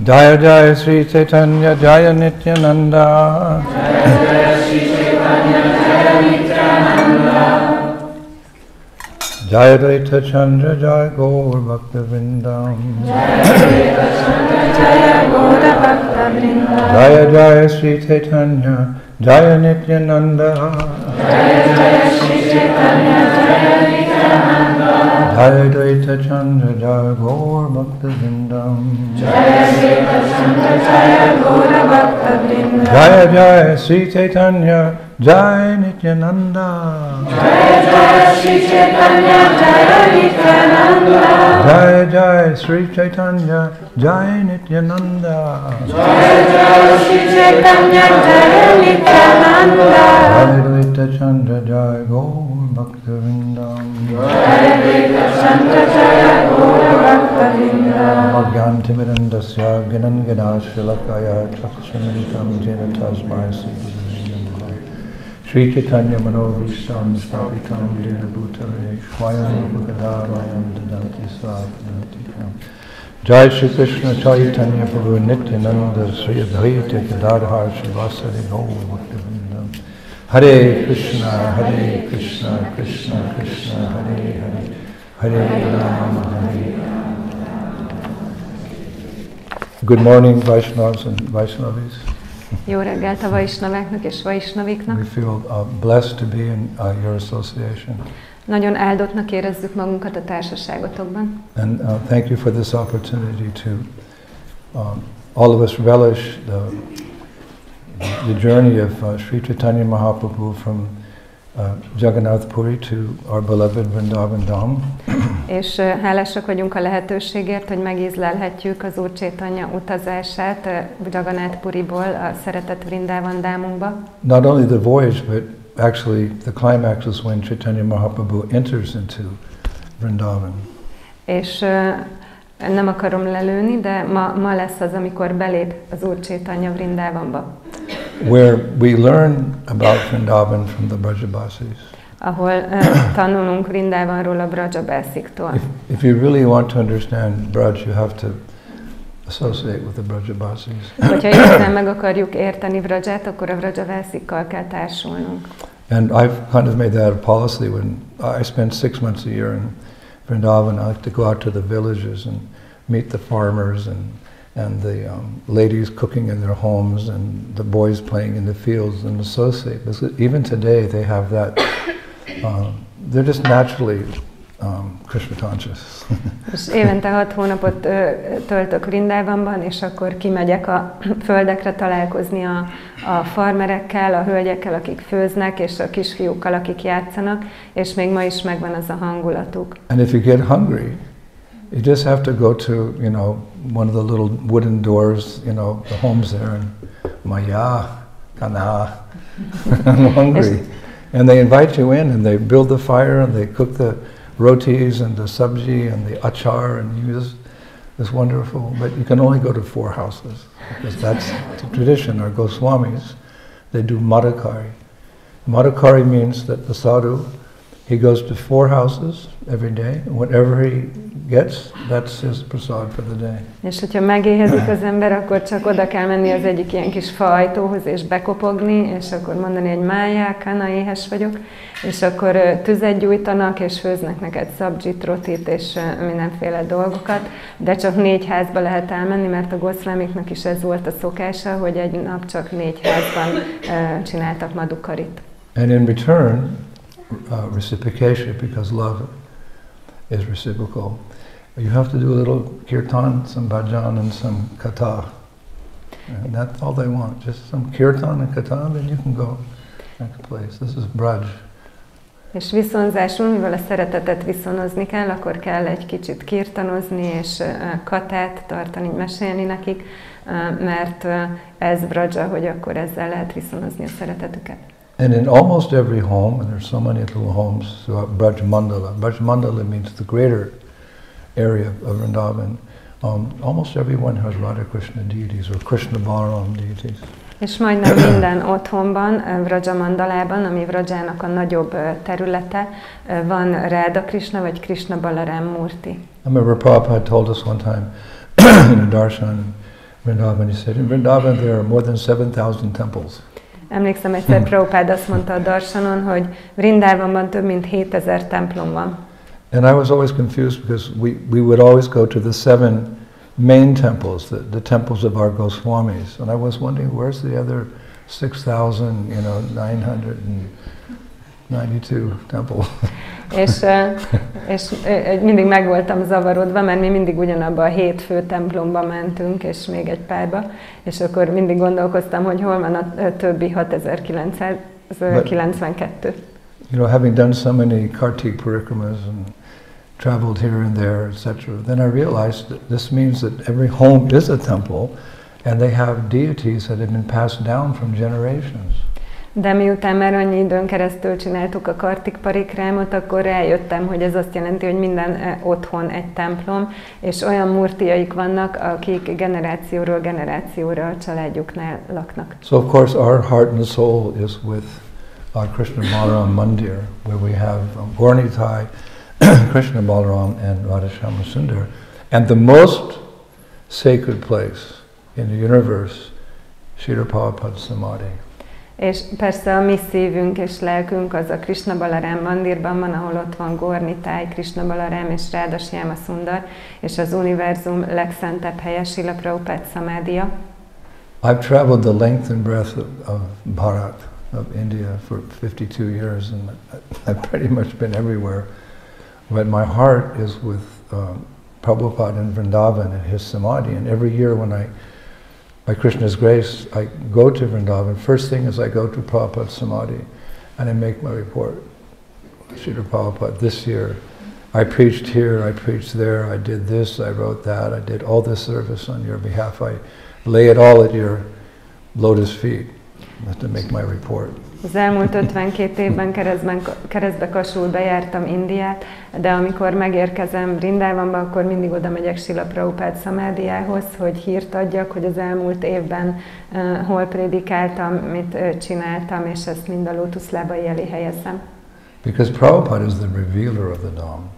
Jaya Jaya Sri Chaitanya Jaya Nityananda. Jaya Jaya Sri Chaitanya Jaya Nityananda. Jaya Advaita Chandra Jaya Gaur Bhakta Vrindam. Jaya Jaya Sri Chaitanya Jaya Nityananda. Jaya Advaita Chandra Jaya Gaur Bhakta Vrindam. Jaya Jaya Sri Chaitanya Jaya Nityananda. Jaya Jaya Sri Chaitanya Jaya Nityananda. Jaya Jaya Sri Chaitanya Jaya Nityananda. Jaya Jaya Sri Chaitanya Jaya Nityananda. Jaya Advaita Chandra Jaya Gaur Bhakta Vrindam. Jaya Advaita Chandra Jaya Gaur Bhakta Vrindam. Bhagyantimirandasya Gnangadashalakaya Chakshamitam Jena Tasmai Siddhi. Sri Chaitanya Manobhishtam Stapitam Jena Bhutale Swayam Bhagadamayam Dadanti Svadantikam. Jai Shri Krishna Chaitanya Prabhu Nityananda Sri Advaita Gadadhar Srivasari Gaur Bhakta Vrindam. Hare Krishna Krishna Krishna Hare Hare Hare Rama Hare. Good morning Vaishnavas and Vaishnavis. Jó reggelt a vaisnaváknak és vaisnaviknak. We feel blessed to be in your association. Nagyon áldottnak érezzük magunkat a társaságotokban. And thank you for this opportunity to all of us relish the journey of Sri Chaitanya Mahaprabhu from Jagannath Puri to our beloved Vrindavan Dham. És hálásak vagyunk a lehetőségért, hogy megízlelhetjük az Úr Chaitanya utazását Jagannath Puriból a szeretett Vrindavan Dhamunkba. Not only the voyage, but actually the climax is when Chaitanya Mahaprabhu enters into Vrindavan. És nem akarom lelőni, de ma lesz az, amikor belép az Úr Chaitanya Vrindavanba. Where we learn about Vrindavan from the Brajabasis. Ahol tanulunk Vrindavanról a Brajabasiktól. If you really want to understand Braj, you have to associate with the Brajabasis. Hogyha igazán meg akarjuk érteni Vraját, akkor a Brajabasikkal kell társulnunk. And I've kind of made that a policy when I spend 6 months a year in Vrindavan. I like to go out to the villages and meet the farmers and the ladies cooking in their homes and the boys playing in the fields and associate. Because even today they have that, they're just naturally Krishna conscious. És évente 6 hónapot töltök Vrindavanban, és akkor kimegyek a földekre találkozni a farmerekkel, a hölgyekkel, akik főznek, és a kisfiúkkal, akik játszanak, és még ma is megvan az a hangulatuk. And if you get hungry, you just have to go to, one of the little wooden doors, the homes there, and Maya, Kana, I'm hungry. And they invite you in, and they build the fire, and they cook the rotis, and the sabji, and the achar, and you just, it's wonderful. But you can only go to 4 houses, because that's the tradition. Our Goswamis, they do madhukari. Madhukari means that the sadhu, he goes to 4 houses every day, and whatever he gets, that's his prasad for the day. És hogyha megéhezik az ember, akkor csak oda kell menni az egyik ilyen kis faajtóhoz, és bekopogni, és akkor mondani, hogy májá, kana, éhes vagyok, és akkor tüzet gyújtanak, és főznek neked szabdzsit, rotit, és mindenféle dolgokat, de csak 4 házba lehet elmenni, mert a Goszvámiknak is ez volt a szokása, hogy egy nap csak 4 házban csináltak madukarit. And in return, reciprocation, because love is reciprocal. You have to do a little kirtan, some bhajan, and some katha. And that's all they want, just some kirtan and katha, then you can go next place. This is Braj. És viszonzásul, mivel a szeretetet viszonozni kell, akkor kell egy kicsit kirtanozni, és katát tartani, mesélni nekik, mert ez Braja, hogy akkor ezzel lehet viszonozni a szeretetüket. And in almost every home, and there's so many little homes throughout Braj Mandala. Braj Mandala means the greater area of Vrindavan. Almost everyone has Radha Krishna deities or Krishna Balaram deities. És majdnem minden otthonban, Vraja Mandalában, ami Vrajának a nagyobb területe, van Radha Krishna vagy Krishna Balaram Murti. I remember Prabhupada told us one time in a darshan in Vrindavan, he said, in Vrindavan there are more than 7,000 temples. Emlékszem, egyszer Prabhupada azt mondta a darsanon, hogy Vrindavanban több mint 7000 templom van. And I was always confused because we would always go to the 7 main temples, the temples of our Goswamis. And I was wondering, where's the other 6,992 temple? és mindig meg voltam zavarodva, mert mi mindig ugyanabba a 7 fő templomba mentünk, és még egy párba, és akkor mindig gondolkoztam, hogy hol van a többi 6992. You know, having done so many Kartik parikramas and traveled here and there, etc., then I realized that this means that every home is a temple, and they have deities that have been passed down from generations. De miután már annyi időn keresztül csináltuk a Kartik parikrámot, akkor rájöttem, hogy ez azt jelenti, hogy minden otthon egy templom, és olyan murtiaik vannak, akik generációról generációra a családjuknál laknak. So of course our heart and soul is with our Krishna Balaram Mandir, where we have Gaura-Nitai, Krishna Balaram and Radha-Shyama Sundar. And the most sacred place in the universe, Srila Prabhupada Samadhi. És persze a mi szívünk és lelkünk az a Krishna Balaram Mandirban van, ahol ott van Gaura-Nitai, Krishna Balaram és Radha-Shyama Sundar, és az univerzum legszentebb helye, Srila Prabhupada Samadhija. I've traveled the length and breadth of Bharat, of India, for 52 years, and I've pretty much been everywhere. But my heart is with Prabhupada in Vrindavan at his Samadhi, and every year when by Krishna's grace, I go to Vrindavan. First thing is I go to Prabhupada's Samadhi and I make my report. Srila Prabhupada, this year, I preached here, I preached there, I did this, I wrote that, I did all this service on your behalf. I lay it all at your lotus feet to make my report. Az elmúlt 52 évben keresztbe kasul bejártam Indiát, de amikor megérkezem Vrindávamba, akkor mindig oda megyek Srila Prabhupada Samadhijához, hogy hírt adjak, hogy az elmúlt évben hol prédikáltam, mit csináltam, és ezt mind a lótuszlábai elé helyezzem. Because Prabhupada is the revealer of the Dham.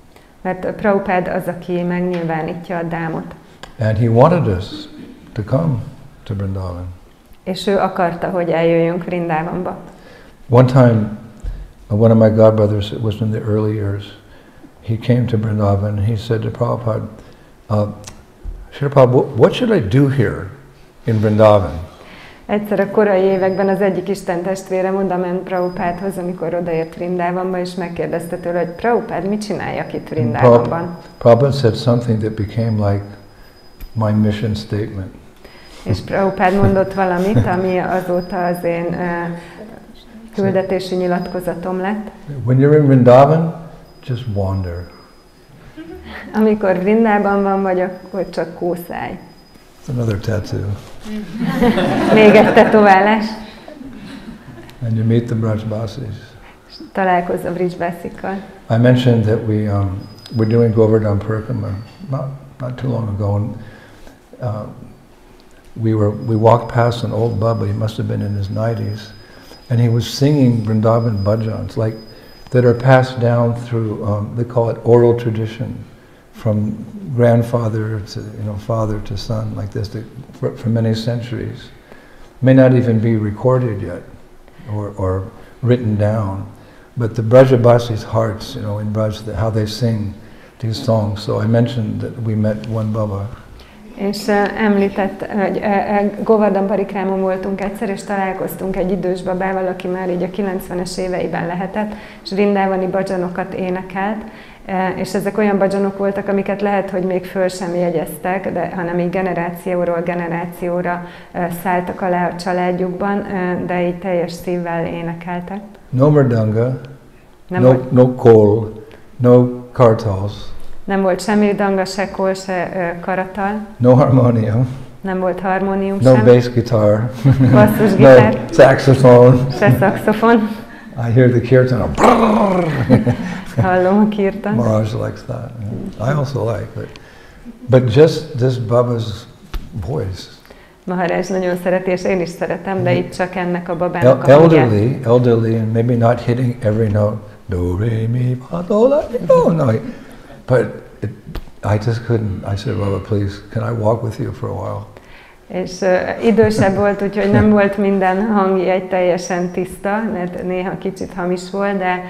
Mert Prabhupada az, aki megnyilvánítja a Dhámot. And he wanted us to come to Vrindavan. És ő akarta, hogy eljöjjünk Vrindávamba. One time, one of my godbrothers, it was in the early years, he came to Vrindavan and he said to Prabhupada, Srila Prabhupada, what should I do here in Vrindavan? Egyszer a korai években az egyik istentestvérem oda ment Prabhupádhoz, amikor odaért Vrindávanba, és megkérdezte tőle, hogy Prabhupád, mit csináljak itt Vrindávanban? Prabhupada said something that became like my mission statement. És Prabhupád mondott valamit, ami azóta az én küldetési nyilatkozatom lett. When you're in Vrindavan, just wander. Amikor Vrindában vagy, akkor csak kószálj. It's another tattoo. Még egy tetoválás. And you meet the Brajbasis. Találkozz a Brijbasikkal. I mentioned that we're doing Govardhan Parikrama not too long ago, and we walked past an old Baba. He must have been in his 90s, and he was singing Vrindavan bhajans, like that are passed down through. They call it oral tradition, from grandfather to father to son, like this, for many centuries. May not even be recorded yet, or written down, but the Brajabasi's hearts, in Braj, how they sing these songs. So I mentioned that we met one Baba. És említett, hogy Govardhan parikrámon voltunk egyszer, és találkoztunk egy idős babával, aki már így a 90-es éveiben lehetett, és vrindávani bhajanokat énekelt, és ezek olyan bhajanok voltak, amiket lehet, hogy még föl sem jegyeztek, hanem így generációról generációra szálltak alá a családjukban, de így teljes szívvel énekeltek. No mridanga, no kol, no kartals. Nem volt semmi ridanga, se kol, se karatal. No harmonium. Nem volt harmónium no sem. No bass guitar. Basszusgitár. No saxophone. Se szaxofon. I hear the kirtan. Hallom a kirtan. Maharaj likes that. Yeah. I also like, but just this Baba's voice. Maharaj nagyon szereti, és én is szeretem, de itt csak ennek a babának a hangját. Elderly, and maybe not hitting every note. Do, re, mi, fa, do, la, no. But I just couldn't. I said, Baba, please, can I walk with you for a while? És idősebb volt, úgyhogy nem volt minden hangjegy teljesen tiszta, mert néha kicsit hamis volt, de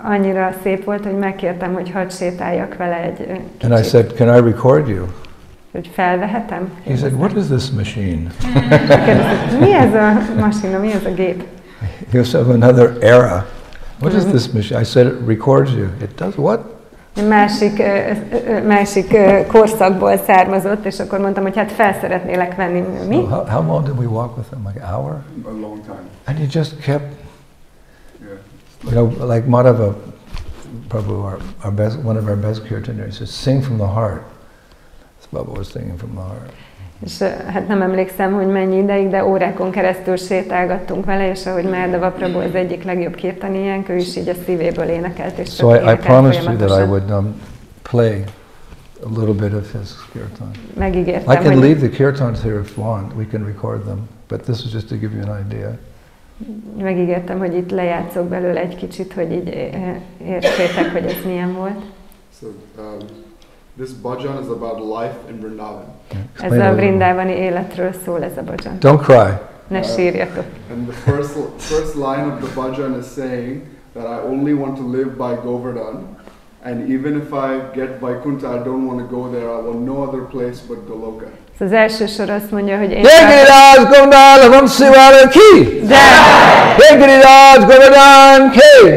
annyira szép volt, hogy megkértem, hogy hadd sétáljak vele egy kicsit. And I said, can I record you? Hogy felvehetem? He said, what is this machine? Kérdeztem, mi ez a masina, mi ez a gép? He was of another era. What is this machine? I said, it records you. It does what? Másik korszakból származott, és akkor mondtam, hogy hát fel szeretnélek venni. Mi? So how long did we walk with him? Like an hour? A long time. And he just kept, Yeah. you know, like Madhava Prabhu, our best, one of our best kirtaners, says, sing from the heart. This Baba was singing from the heart. És hát nem emlékszem, hogy mennyi ideig, de órákon keresztül sétálgattunk vele, és ahogy Madhava Prabhu az egyik legjobb kirtanijánk, ő is így a szívéből énekelt, és So I promised you that I would play a little bit of his kirtan. Megígértem, I can hogy leave the kirtans here if you want. We can record them. But this is just to give you an idea. megígértem, hogy itt lejátszok belőle egy kicsit, hogy így értsétek, hogy ez milyen volt. So this bhajan is about life in Vrindavan. Ez a vrindávani életről szól, ez a bhajan. Don't cry. Ne sírjatok. And the first line of the bhajan is saying that I only want to live by Govardhan, and even if I get Vaikuntha, I don't want to go there. I want no other place but Goloka. Az első sor azt mondja, hogy én... Jai Govardhan Vamsivara ki! Jai Govardhan ki!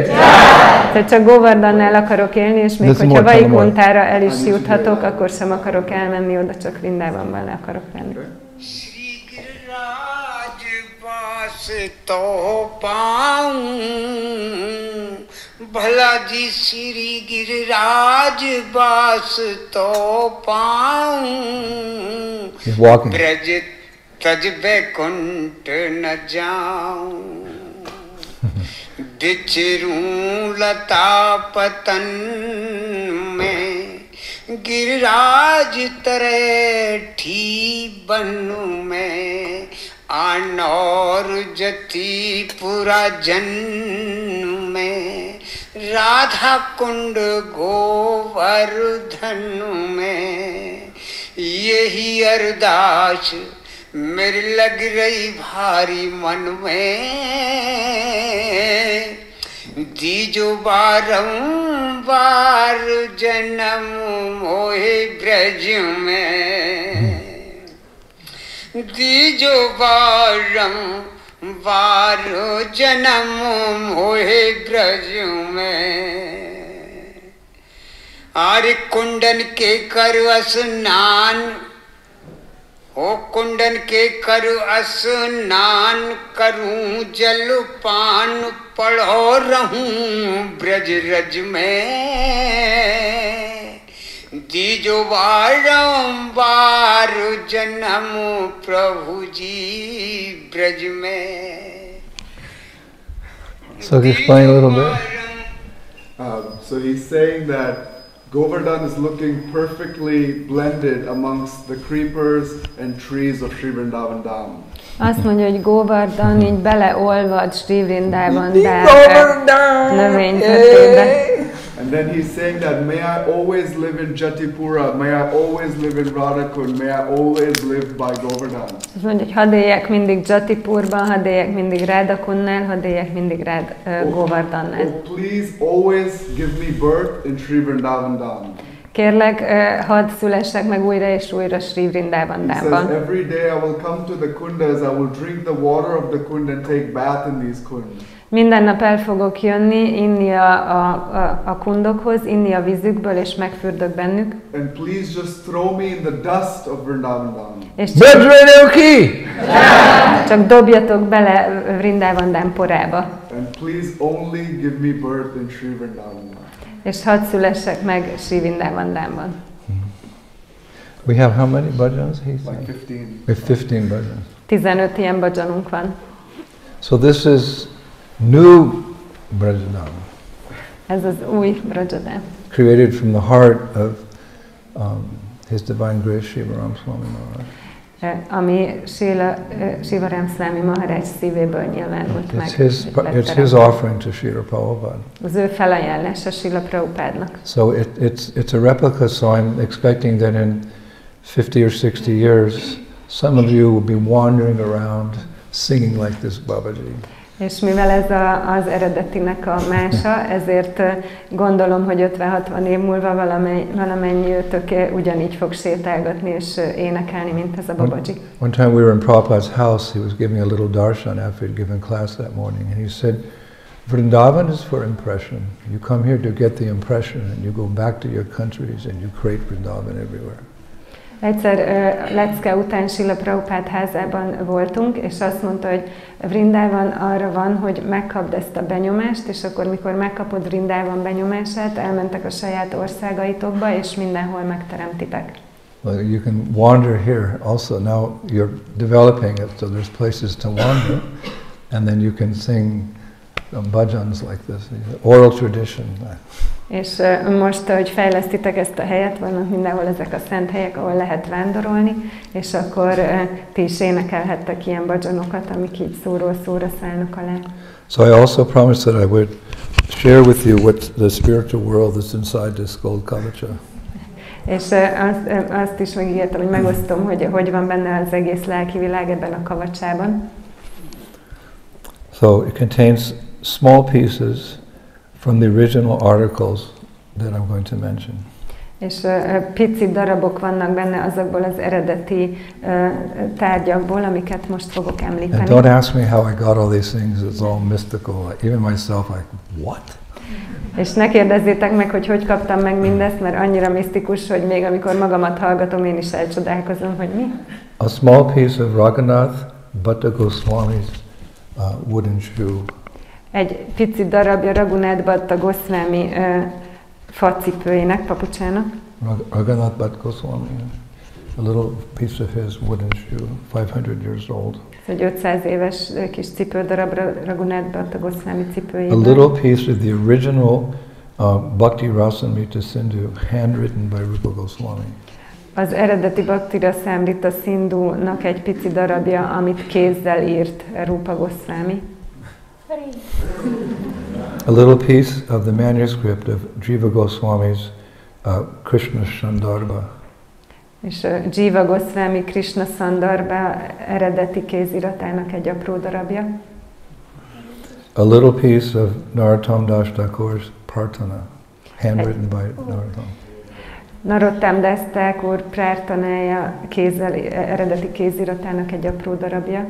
Tehát csak Govardhannál akarok élni, és még hogyha Vaikuntára el is juthatok, akkor sem akarok elmenni oda, csak Vrindávanban le akarok lenni. भला जी श्री गिरिराज बास तो पाऊं ब्रज तज बैकुंठ न जाऊं बिचरूं लता पतन में गिरिराज तरे ठी बनू में आनौर जतीपुरा जन्म में राधा कुंड गोवर्धन में यही अरदास मेरी लग रही भारी मन में दीजो बारंबार जन्म मोहे ब्रज में दीजो बारंबार जन्म मोहे ब्रज में आर्य कुंडन के कर स्नान ओ कुंडन के कर स्नान करूं जलपान पढ़ो रहूं ब्रज रज में दीजो बारंबार जन्म प्रभु जी ब्रज में. So explain a little bit. So he's saying that Govardhan is looking perfectly blended amongst the creepers and trees of Sri Vrindavan Dham. Azt mondja, hogy Govardhan így beleolvad Sri Vrindavan növénykötébe. And then he's saying that may I always live in Jatipura, may I always live in Radhakund, may I always live by Govardhan. Azt mondja, hogy hadd éljek mindig Jatipurban, hadd éljek mindig Radhakundnál, hadd éljek mindig Govardhannál. Oh, please always give me birth in Sri Vrindavan Dham. Kérlek, hadd szülessek meg újra és újra Sri Vrindavan Dhamban. Every day I will come to the kundas, I will drink the water of the kund and take bath in these kundas. Minden nap el fogok jönni, inni a kundokhoz, inni a vízükből, és megfürdök bennük. And please just throw me in the dust of Vrindavan Dham. És csak dobjatok bele Vrindavan Dham porába. And please only give me birth in Sri Vrindavan Dham. És hadd szülessek meg Sri Vrindavan Dhamban. We have how many bhajans? Like 15. We have 15 bhajans. 15 ilyen bhajanunk van. So this is new Brajadam. Ez az új Brajadam. Created from the heart of His Divine Grace Shivaram Swami Maharaj. Ami Shivaram Swami Maharaj szívéből nyilvánult meg. It's his offering to Srila Prabhupada. Az ő felajánlása Srila Prabhupádnak. So it's a replica, so I'm expecting that in 50 or 60 years some of you will be wandering around singing like this Babaji. És mivel ez az eredetinek a mása, ezért gondolom, hogy 50-60 év múlva valamennyi őtök ugyanígy fog sétálgatni és énekelni, mint ez a Babaji. One time we were in Prabhupada's house, he was giving a little darshan after he'd given class that morning, and he said, Vrindavan is for impression. You come here to get the impression, and you go back to your countries, and you create Vrindavan everywhere. Egyszer lecke után Srila Prabhupád házában voltunk, és azt mondta, hogy Vrindavan arra van, hogy megkapd ezt a benyomást, és akkor, mikor megkapod Vrindavan benyomását, elmentek a saját országaitokba, és mindenhol megteremtitek. Well, you can wander here also. Now you're developing it, so there's places to wander, and then you can sing bhajans like this, oral tradition. És most, hogy fejlesztitek ezt a helyet, vannak mindenhol ezek a szent helyek, ahol lehet vándorolni, és akkor ti is énekelhettek ilyen bhajanokat, amik így szóról szóra szállnak alá. So I also promised that I would share with you what the spiritual world is inside this gold kavacha. És azt is megígértem, hogy megosztom, hogy van benne az egész lelki világ ebben a kavacsában. So it contains small pieces from the original articles that I'm going to mention. És pici darabok vannak benne azokból az eredeti tárgyakból, amiket most fogok említeni. And don't ask me how I got all these things, it's all mystical. Even myself, like, what? És ne kérdezzétek meg, hogy kaptam meg mindezt, mert annyira misztikus, hogy még amikor magamat hallgatom, én is elcsodálkozom, hogy mi. A small piece of Raghunath Bhatta Goswami's wooden shoe. Egy pici darabja Raghunath Bhatta Goswami facipőjének, papucsának. Raghunath Bhatta Goswami, a little piece of his wooden shoe, 500 years old. Egy 500 éves kis cipődarab Raghunath Bhatta Goswami cipőjében. A little piece of the original Bhakti Rasamrita Sindhu, handwritten by Rupa Goswami. Az eredeti Bhakti Rasamrita Sindhu-nak egy pici darabja, amit kézzel írt Rupa Goswami. A little piece of the manuscript of Jiva Goswami's Krishna Sandarbha. És Jiva Goswami Krishna Sandarbha eredeti kéziratának egy apró darabja. A little piece of Narottam Das Thakur's Prarthana, handwritten by Narottam. Narottam Das Thakur Prarthanája eredeti kéziratának egy apró darabja.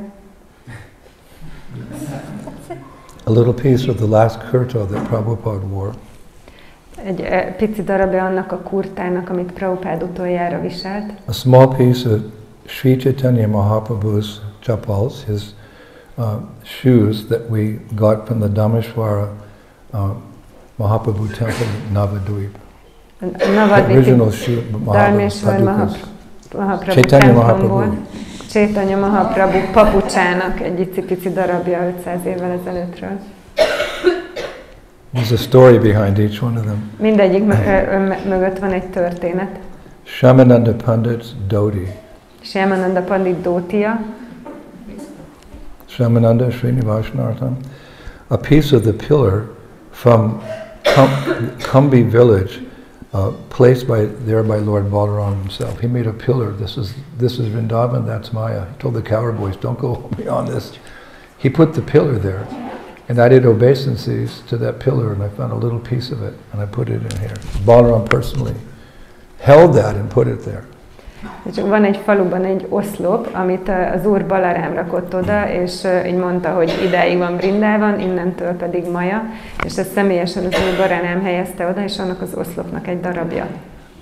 A little piece of the last kurta that Prabhupada wore. Egy pici darabja annak a kurtának, amit Prabhupád utoljára viselt. A small piece of Sri Chaitanya Mahaprabhu's chapals, his shoes that we got from the Dhameshwara Mahaprabhu temple in Navadvip. Original shoe, Mahaprabhu Chaitanya Mahaprabhu. Chaitanya Mahaprabhu papucsának egy icipici darabja 500 évvel ezelőttről. There's a story behind each one of them. Mindegyik mögött van egy történet. Shyamananda Pandit's dhoti. Shyamananda Pandit dhótia. Shyamananda Srinivas Narottam. A piece of the pillar from Kambi village, placed there by Lord Balaram himself. He made a pillar. This is Vrindavan, that's Maya. He told the cowboys, don't go beyond this. He put the pillar there. And I did obeisances to that pillar, and I found a little piece of it, and I put it in here. Balaram personally held that and put it there. És van egy faluban egy oszlop, amit az úr Balaram rakott oda, és így mondta, hogy idáig van Vrindavan, innentől pedig Maja, és ezt személyesen az úr Balaram helyezte oda, és annak az oszlopnak egy darabja.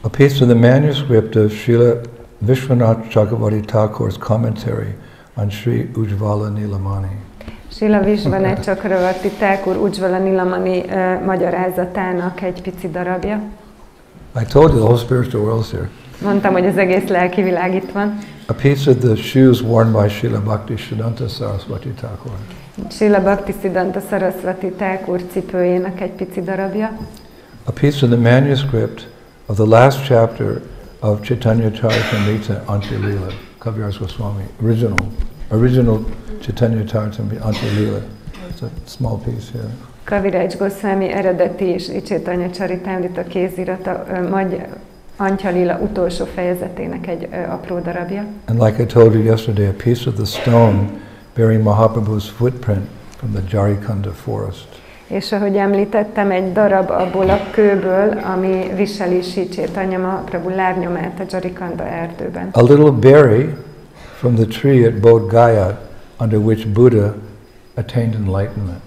A piece of the manuscript of Srila Vishwanath Chakravarti Thakur's commentary on Sri Ujjvala Nilamani. Srila Vishwanath Chakravarti Thakur Ujjvala Nilamani magyarázatának egy pici darabja. I told you the whole spiritual world's here. Mondtam, hogy az egész lelki világ itt van. A piece of the shoes worn by Srila Bhaktisiddhanta Saraswati Thakur. Srila Bhaktisiddhanta Saraswati Thakur cipőjének egy pici darabja. A piece of the manuscript of the last chapter of Chaitanya Charitamrita Antya-lila, Kaviraj Goswami, original Chaitanya Charitamrita Antya-lila. It's a small piece here. Kaviraj Goswami eredeti és Chaitanya Charitamrita kézirata Antyal Lila utolsó fejezetének egy apró darabja. And like I told you yesterday, a piece of the stone bearing Mahaprabhu's footprint from the Jarikanda forest. És ahogy említettem, egy darab abból a kőből, ami viseli Sri Chaitanya Mahaprabhu lábnyomát a Jarikanda erdőben. A little berry from the tree at Bodh Gaya under which Buddha attained enlightenment.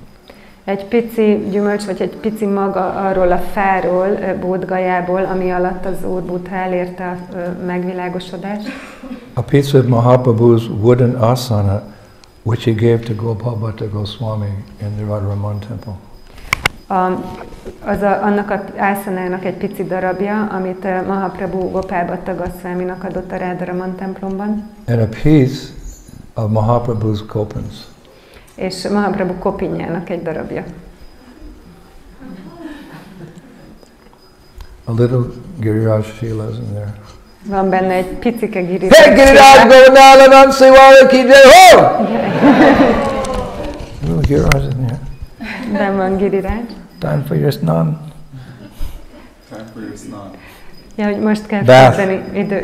Egy pici gyümölcs, vagy egy pici maga arról a fáról, Bodh Gajából, ami alatt az Úr Buddha elérte a megvilágosodást. A piece of Mahaprabhu's wooden asana, which he gave to Gopal Bhatta Goswami in the Radharaman temple. Annak az ászánának egy pici darabja, amit Mahaprabhu Gopal Bhatta Goswaminak adott a Radharaman templomban. And a piece of Mahaprabhu's kopins. És Mahaprabhu kopinjának egy darabja. A little Giriraj Shila is in there. Van benne egy picike Giriraj. Hey Giriraj Govardhanam Sevara Ki Jai Ho! Little Giriraj is in here. Nem van Giriraj. Time for your snan. Time for your snan. Ja, hogy most kell Bath. kezdeni,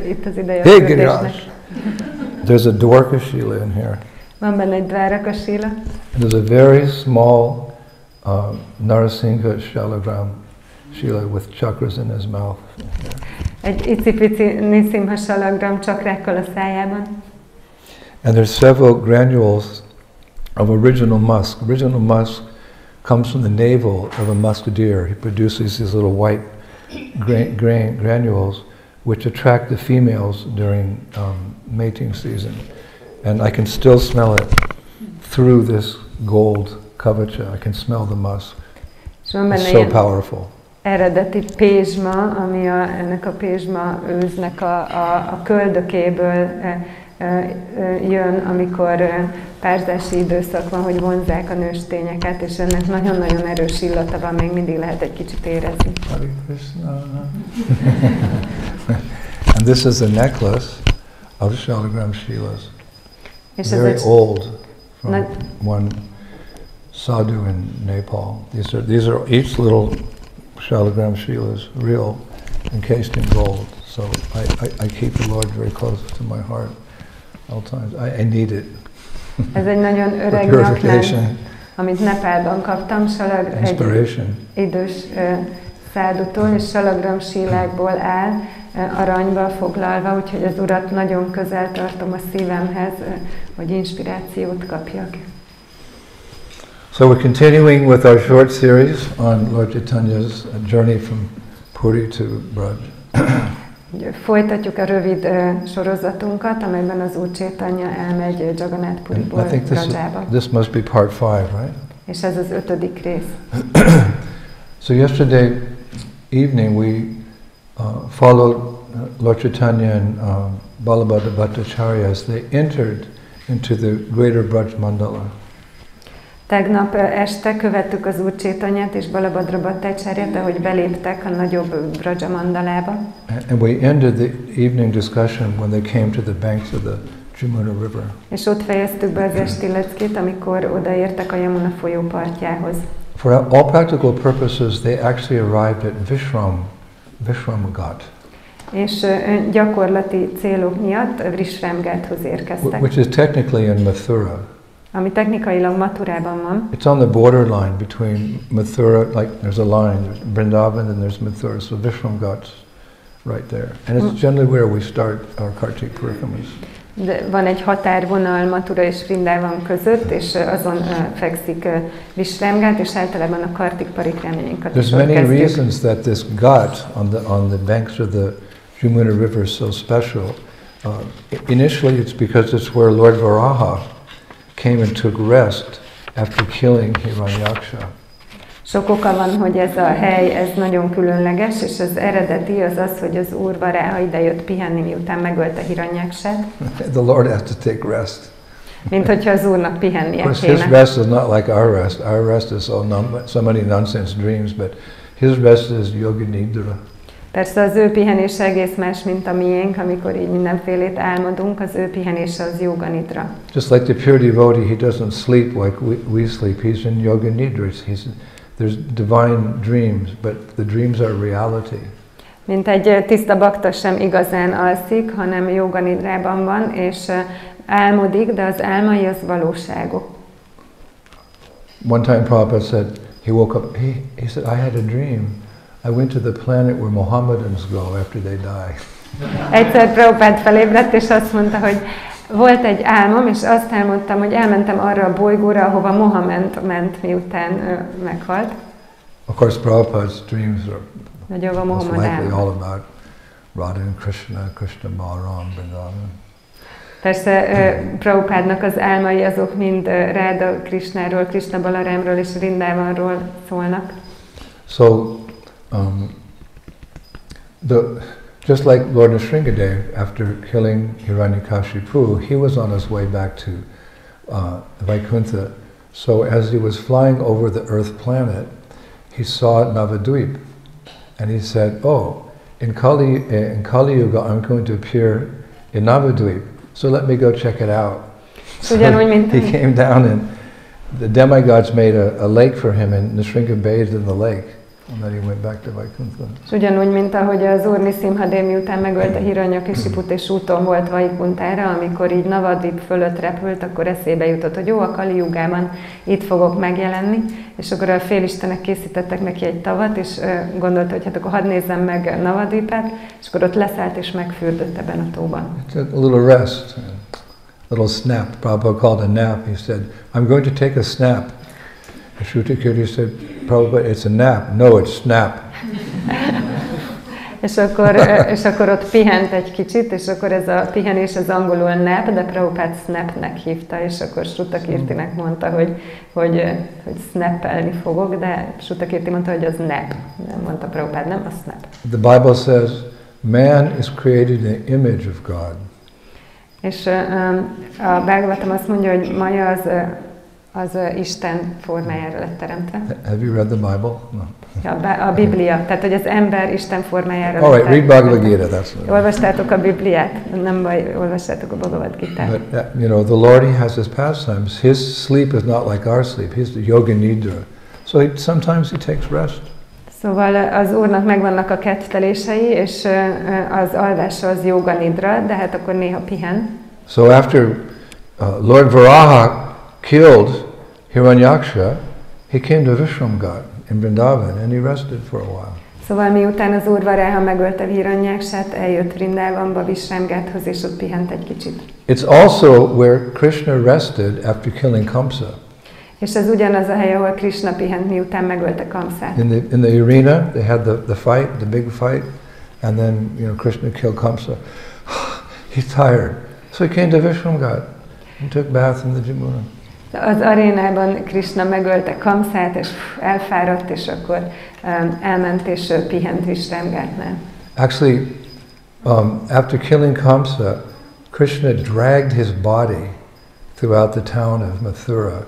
itt az ideje a Hey fürdésnek. Giriraj. There's a Dwarka Shila in here. Van benne egy Dváraka Shila. And there's a very small Narasingha Shalagram Shila with chakras in his mouth. Egy icipici Nisimha Shalagram csakrákkal a szájában. And there's several granules of original musk. Original musk comes from the navel of a musk deer. He produces these little white granules which attract the females during mating season. And I can still smell it through this gold kavacha. I can smell the musk. It's so powerful. Eredeti pézsma, ami ennek a pézsma őznek a köldökéből jön, amikor párzási időszak van, hogy vonzzák a nőstényeket, és ennek nagyon-nagyon erős illata van, még mindig lehet egy kicsit érezni. Hare Krishna. And this is a necklace of Shalagram Shilas. Very old, from one sadhu in Nepal. These are each little Shalagram Shilas, real, encased in gold. So I keep the Lord very close to my heart all times. I need it. Ez egy nagyon öreg nyaklánc, amit Nepálban kaptam, egy idős szádutól, és Shalagram Shilákból áll, aranyba foglalva, úgyhogy az Urat nagyon közel tartom a szívemhez, hogy inspirációt kapjak. So we're continuing with our short series on Lord Chaitanya's journey from Puri to Braj. Folytatjuk a rövid sorozatunkat, amelyben az Úr Chaitanya elmegy Jagannath Puriból Brajba. This must be part 5, right? És ez az 5. rész. So yesterday evening we followed Lord Chaitanya and Balabhadra Bhattacharya as they entered into the greater Braj Mandala. Tegnap este követtük az Úr Chaitanyát és Balabhadra Bhattacharya-t, ahogy beléptek a nagyobb Braja Mandalába. And we ended the evening discussion when they came to the banks of the Jamuna River. És ott fejeztük be az esti leckét, amikor odaértek a Yamuna folyó partjához. For all practical purposes, they actually arrived at Vishramghat. És gyakorlati célok miatt Vishramghathoz érkeztek. Which is technically in Mathura. Ami technikailag Mathurában van. It's on the borderline between Mathura, like there's a line, there's Vrindavan and there's Mathura, so Vishramghat's right there. And it's generally where we start our Kartik parikramas. De van egy határvonal Mathura és Vrindavan között, és azon fekszik Vishramghat, és általában a Kartik parikrámjainkat is There's many reasons that this ghat on the banks of the Jamuna River is so special. Initially it's because it's where Lord Varaha came and took rest after killing Hiranyaksha. Sok oka van, hogy ez a hely, ez nagyon különleges, és az eredeti az, hogy az Úr Varaha idejött pihenni, miután megölte Hiranyaksát. The Lord has to take rest. Mint hogyha az Úrnak pihennie kéne. His rest is not like our rest. Our rest is so many nonsense dreams, but his rest is yoga nidra. Persze az ő pihenése egész más, mint a miénk, amikor így mindenfélét álmodunk, az ő pihenése az yoga nidra. Just like the pure devotee, he doesn't sleep like we sleep. He's in yoga nidra. There's divine dreams, but the dreams are reality. Mint egy tiszta bakta sem igazán alszik, hanem jóga nidrában van, és álmodik, de az álmai az valóságok. One time Prabhupada said, he woke up, he said, I had a dream. I went to the planet where Mohammedans go after they die. Egyszer Prabhupada felébredt, és azt mondta, hogy volt egy álmom, és azt álmodtam, hogy elmentem arra a bolygóra, ahova Mohamed ment, miután meghalt. Of course, Prabhupada's dreams are most likely álma. all about Radha and Krishna, Krishna Balaram, Vrindavan. Persze Prabhupádnak az álmai azok mind Ráda Krishnáról, Krishna Balarámról és Vrindavanról szólnak. So, just like Lord Nrsingadev, after killing Hiranyakashipu, he was on his way back to Vaikuntha. So as he was flying over the Earth planet, he saw Navadvip, and he said, "Oh, in Kali Yuga, I'm going to appear in Navadvip. So let me go check it out." So he came down, and the demigods made a lake for him, and Nrsinga bathed in the lake. And then he went back to Vaikuntha. És ugyanúgy, mint ahogy az Úr Nrsimhadev miután megölte Hiranyakasiput és úton volt Vaikuntára, amikor így Navadvip fölött repült, akkor eszébe jutott, hogy jó, a Kali Jugában itt fogok megjelenni, és akkor a félistenek készítettek neki egy tavat, és gondolta, hogy hát akkor hadd nézzem meg Navadvipet, és akkor ott leszállt és megfürdött ebben a tóban. He took a little rest, a little snap. Prabhupada called a nap. He said, "I'm going to take a snap." And Shrutakirti said, "Prabhupada, it's a nap." "No, it's snap." és akkor ott pihent egy kicsit, és akkor ez a pihenés az angolul nap, de Prabhupada snapnek hívta, és akkor Shrutakirtinek mondta, hogy snappelni fogok, de Shrutakirti mondta, hogy az nap. Nem mondta Prabhupada, nem, a snap. The Bible says, man is created in the image of God. És a Bhagavatam azt mondja, hogy Maja az Isten formájára lett teremtve. Have you read the Bible? No. A Biblia, tehát hogy az ember Isten formájára All lett right, read Bhagavad Gita. That's it. Olvastátok a Bibliát? Nem baj, olvastátok a Bhagavad Gitát. But you know, the Lord, He has His pastimes. His sleep is not like our sleep. He's the yoga nidra. So sometimes He takes rest. Szóval az Úrnak megvannak a kettelései, és az alvása az yoga nidra, de hát akkor néha pihen. So after Lord Varaha killed Hiranyaksha, he came to Vishramghat in Vrindavan and he rested for a while. Szóval miután az Úr Varaha megölte Hiranyaksát, eljött Vrindavanba, Vishramghathoz, és ott pihent egy kicsit. It's also where Krishna rested after killing Kamsa. És ez ugyanaz a hely, ahol Krishna pihent, miután megölte Kamsát. In the arena, they had the fight, the big fight, and then Krishna killed Kamsa. He's tired, so he came to Vishramghat and took bath in the Jamuna. Az arénában Krishna megölte Kamsát, és elfáradt, és akkor elment és pihent Vishramghatnál. Actually, after killing Kamsa, Krishna dragged his body throughout the town of Mathura,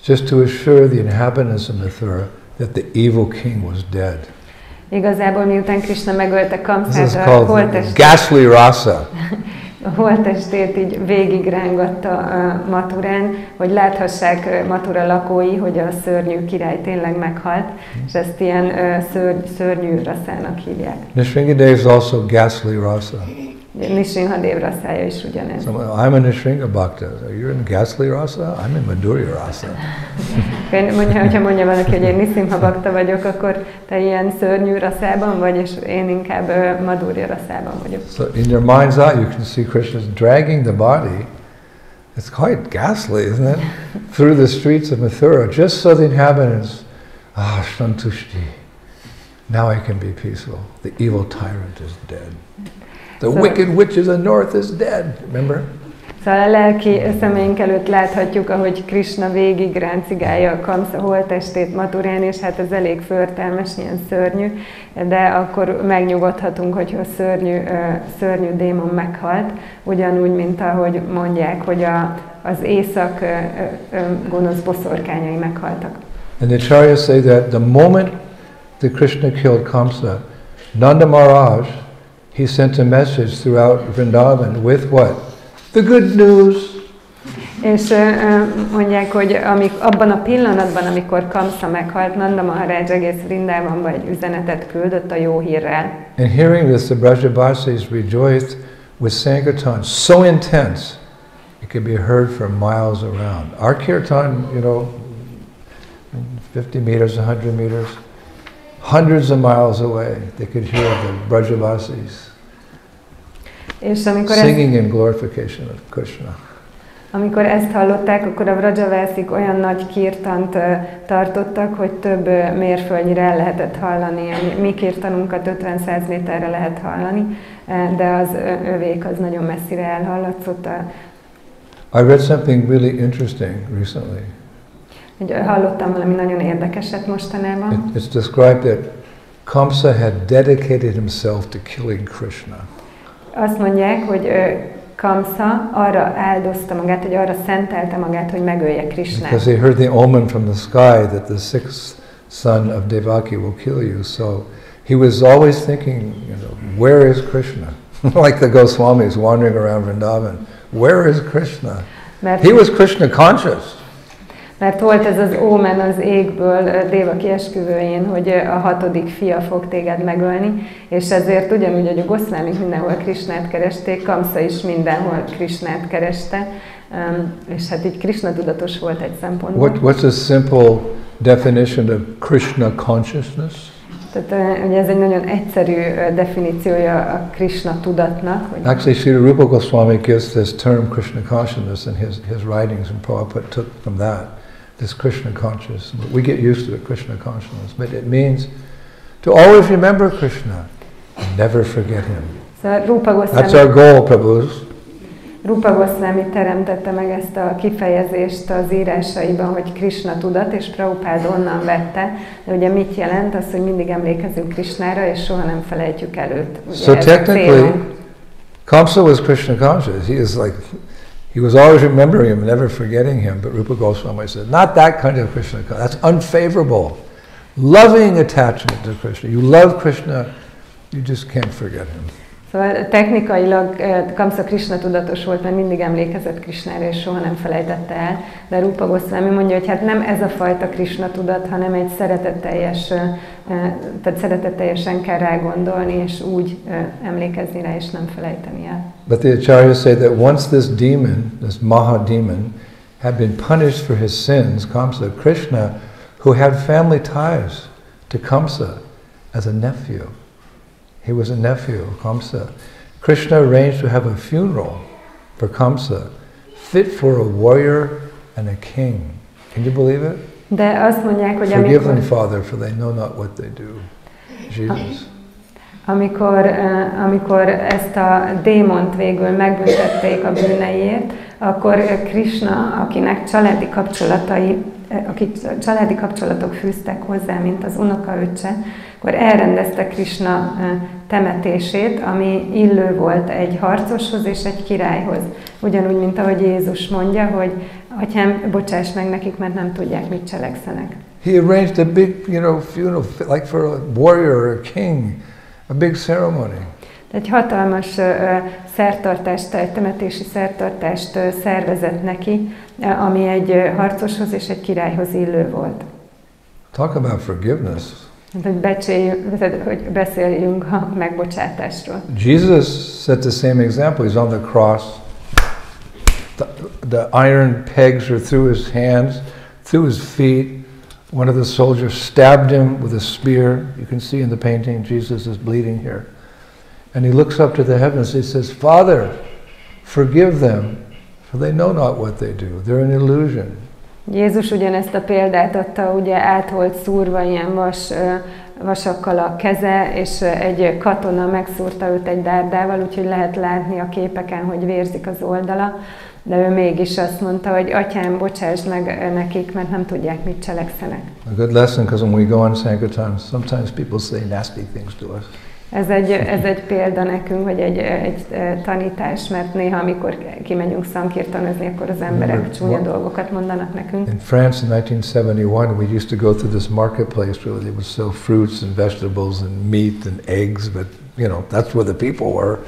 just to assure the inhabitants of Mathura that the evil king was dead. Igazából miután Krishna megölte Kamsát, a holttestét így végigrángatta Mathurán, hogy láthassák Mathura lakói, hogy a szörnyű király tényleg meghalt, és ezt ilyen szörnyű raszának hívják. Nrsingadev is also ghastly rasa. Nrsingadev raszája is ugyanez. So, I'm a Nrsinga Bhakta. You're in ghastly rasa? I'm in Madhurya rasa. Ha mondja valaki, hogy én Nrsimha Bhakta vagyok, akkor te ilyen szörnyű raszában vagy, és én inkább Madhurya raszában vagyok. So in your mind's eye you can see Krishna's dragging the body. It's quite ghastly, isn't it? Through the streets of Mathura, just so the inhabitants, Santushti. Now I can be peaceful. The evil tyrant is dead. The wicked witch of the north is dead. Remember? Szóval a lelki szemeink előtt láthatjuk, ahogy Krishna végig ráncigálja a Kamsa holttestét Mathurán, és hát ez elég förtelmes, ilyen szörnyű, de akkor megnyugodhatunk, hogy a szörnyű démon meghalt, ugyanúgy, mint ahogy mondják, hogy az éjszak gonosz boszorkányai meghaltak. And the acharyas say that the moment that Krishna killed Kamsa, Nanda Maharaj, he sent a message throughout Vrindavan with what? The good news. És mondják, hogy abban a pillanatban, amikor Kamsa meghalt, Nanda Maharaj egész Vrindávonba egy üzenetet küldött a jó hírrel. And hearing this, the Brajabasis rejoiced with Sankirtan so intense it could be heard from miles around. Our kirtan, 50 meters, 100 meters, hundreds of miles away, they could hear the Brajabasis singing in glorification of Krishna. Amikor ezt hallották, akkor a Vrajavászik olyan nagy kirtant tartottak, hogy több mérföldnyire el lehetett hallani. Mi kirtanunkat 50-100 méterre lehet hallani, de az övék az nagyon messzire elhallatszott. I read something really interesting recently. Hallottam valami nagyon érdekeset mostanában. It's described that Kamsa had dedicated himself to killing Krishna. Azt mondják, hogy Kamsa arra áldozta magát, hogy arra szentelte magát, hogy megölje Krishnát. Because they heard the omen from the sky that the sixth son of Devaki will kill you. So he was always thinking, where is Krishna? Like the Goswamis wandering around Vrindavan. Where is Krishna? He was Krishna conscious. Mert volt ez az ómen az égből Devaki esküvőjén, hogy a 6. fia fog téged megölni, és ezért ugyanúgy, hogy a Goszvámik mindenhol Krishnát keresték, Kamsa is mindenhol Krishnát kereste, és hát így Krishna tudatos volt egy szempontból. What's a simple definition of Krishna consciousness? Tehát ugye ez egy nagyon egyszerű definíciója a Krishna tudatnak. Actually, Srila Rupa Goswami gives this term Krishna consciousness in his writings, and Prabhupada took from that. This Krishna consciousness. We get used to it, Krishna consciousness, but it means to always remember Krishna and never forget him. That's our goal, Prabhus. Rupa Goswami teremtette meg ezt a kifejezést az írásaiban, hogy Krishna tudat, és Prabhupád onnan vette. De ugye mit jelent az, hogy mindig emlékezünk Krishnára, és soha nem felejtjük el őt. So technically, Kamsa was Krishna conscious. He was always remembering him, never forgetting him. But Rupa Goswami said, not that kind of Krishna. That's unfavorable. Loving attachment to Krishna. You love Krishna, you just can't forget him. Szóval technikailag Kamsa Krishna tudatos volt, mert mindig emlékezett Krishnára, és soha nem felejtette el. De Rupa Goswami mondja, hogy hát nem ez a fajta Krishna tudat, hanem egy szeretetteljesen kell rá gondolni, és úgy emlékezni rá, és nem felejteni el. But the acharyas say that once this demon, this Maha demon, had been punished for his sins, Kamsa, Krishna, who had family ties to Kamsa as a nephew. He was a nephew of Kamsa. Krishna arranged to have a funeral for Kamsa, fit for a warrior and a king. Can you believe it? De azt mondják, hogy forgive them, Father, for they know not what they do. Jesus. Amikor ezt a démont végül megbüntették a bűneiért, akkor Krishna, akinek családi kapcsolatok fűztek hozzá, mint az unokaöccse, akkor elrendezte Krishna temetését, ami illő volt egy harcoshoz és egy királyhoz. Ugyanúgy, mint ahogy Jézus mondja, hogy Atyám, bocsáss meg nekik, mert nem tudják, mit cselekszenek. He arranged a big, funeral, like for a warrior or a king, a big ceremony. Egy hatalmas temetési szertartást szervezett neki, ami egy harcoshoz és egy királyhoz illő volt. Talk about forgiveness. Hogy beszéljünk a megbocsátásról. Jesus set the same example. He's on the cross. The iron pegs are through his hands, through his feet. One of the soldiers stabbed him with a spear. You can see in the painting, Jesus is bleeding here. And he looks up to the heavens. He says, Father, forgive them, for they know not what they do. They're an illusion. Jézus ugyanezt a példát adta, ugye át volt szúrva ilyen vasakkal a keze, és egy katona megszúrta őt egy dárdával, úgyhogy lehet látni a képeken, hogy vérzik az oldala, de ő mégis azt mondta, hogy Atyám, bocsásd meg nekik, mert nem tudják, mit cselekszenek. A good lesson, because when we go on Sankirtan, sometimes people say nasty things to us. Ez egy példa nekünk, vagy egy tanítás, mert néha, amikor kimegyünk szankirtanozni, akkor az emberek csúnya dolgokat mondanak nekünk. In France in 1971, we used to go through this marketplace where they would sell fruits and vegetables and meat and eggs, but that's where the people were.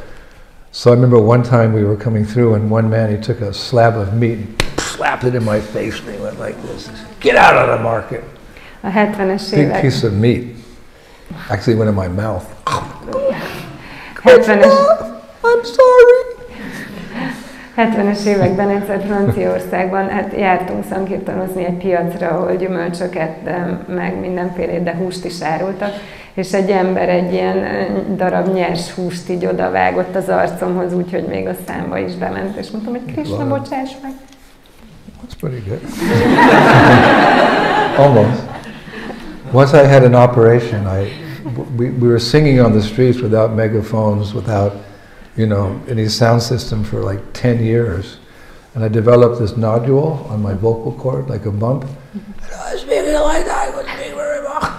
So I remember one time we were coming through and one man, he took a slab of meat and slapped it in my face, and they went like this. Get out of the market. A 70-es Big évek. piece of meat. Actually went in my mouth. 70-es, I'm sorry. 70-es években egyszer Franciaországban hát jártunk szankirtanozni egy piacra, ahol gyümölcsöket, meg mindenfélét, de húst is árultak, és egy ember egy ilyen darab nyers húst így odavágott az arcomhoz, úgyhogy még a számba is bement, és mondtam, hogy Krishna, bocsáss meg. That's pretty good. Almost. Once I had an operation, we were singing on the streets without megaphones, without, you know, any sound system for like 10 years. And I developed this nodule on my vocal cord, like a bump. And I was speaking like that, I couldn't speak very well.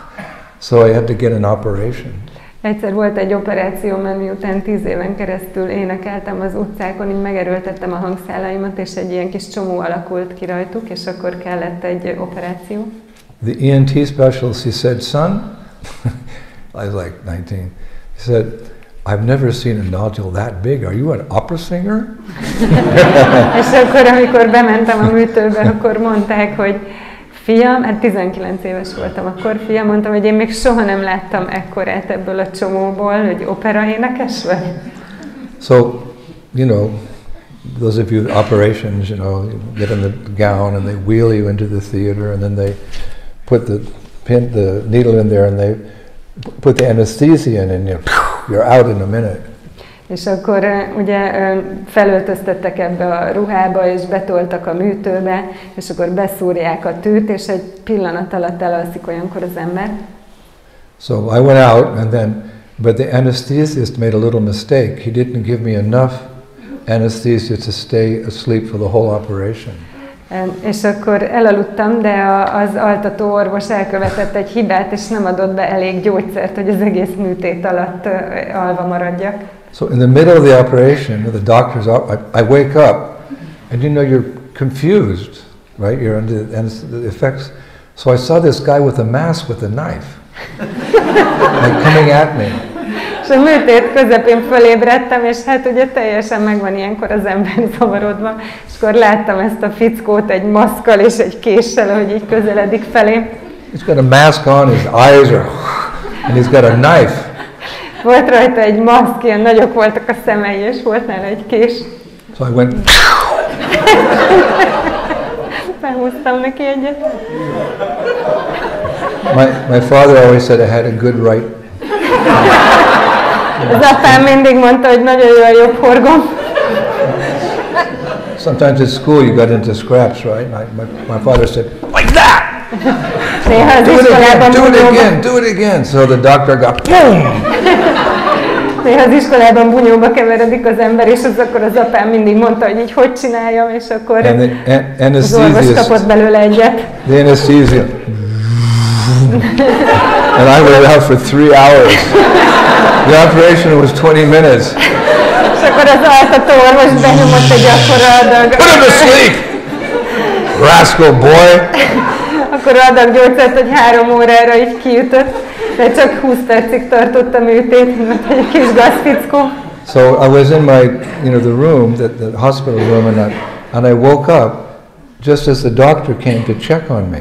So I had to get an operation. Egyszer volt egy operáció, mert miután 10 éven keresztül énekeltem az utcákon, így megerőltettem a hangszálaimat, és egy ilyen kis csomó alakult ki rajtuk, és akkor kellett egy operáció. The ENT specialist, he said, son, I was like 19, he said, I've never seen a nodule that big. Are you an opera singer? És akkor, amikor bementem a műtőbe, akkor mondták, hogy fiam, hát 19 éves voltam akkor, fiam, mondtam, hogy én még soha nem láttam ekkorát ebből a csomóból, hogy operaénekes vagy. So, you know, those of you operations, you know, you get in the gown and they wheel you into the theater, and then they put the needle in there, and they put the anesthesia in, and you're out in a minute. És akkor ugye felöltöztettek ebbe a ruhába, és betoltak a műtőbe, és akkor beszúrják a tűt, és egy pillanat alatt elalszik olyankor az ember. So I went out, and then, but the anesthesiast made a little mistake. He didn't give me enough anesthesia to stay asleep for the whole operation. És akkor elaludtam, de az altató orvos elkövetett egy hibát, és nem adott be elég gyógyszert, hogy az egész műtét alatt alva maradjak. So in the middle of the operation, the doctor's I wake up, and you know you're confused, right? You're under the effects. So I saw this guy with a mask with a knife, like coming at me. És a műtét közepén fölébredtem, és hát ugye teljesen megvan ilyenkor az ember zavarodva, és akkor láttam ezt a fickót egy maszkkal és egy késsel, ahogy így közeledik felém. He's got a mask on, his eyes are, and he's got a knife. Volt rajta egy maszk, ilyen nagyok voltak a szemei, és volt nála egy kés. So I went. Behúztam neki egyet. My father always said I had a good right. Az apám mindig mondta, hogy nagyon jó a jobb horgom. Sometimes at school you got into scraps, right? My father said, like that! Néha az Do it again, do it bunyóban, again, do it again. So the doctor got boom! néha az iskolában bunyóba keveredik az ember, és az akkor az apám mindig mondta, hogy így hogy csináljam, és akkor And the az orvos kapott anesthesiast, belőle egyet. the anesthesia. And I went out for 3 hours. The operation was 20 minutes. És akkor az altató orvos benyomott egy akkora adag. Put him to sleep! Rascal boy! Akkor adag gyógyszert, hogy 3 órára így kiütött, de csak 20 percig tartott a műtét, mert egy kis gazfickó. So I was in my, the room, the hospital room, and I woke up just as the doctor came to check on me.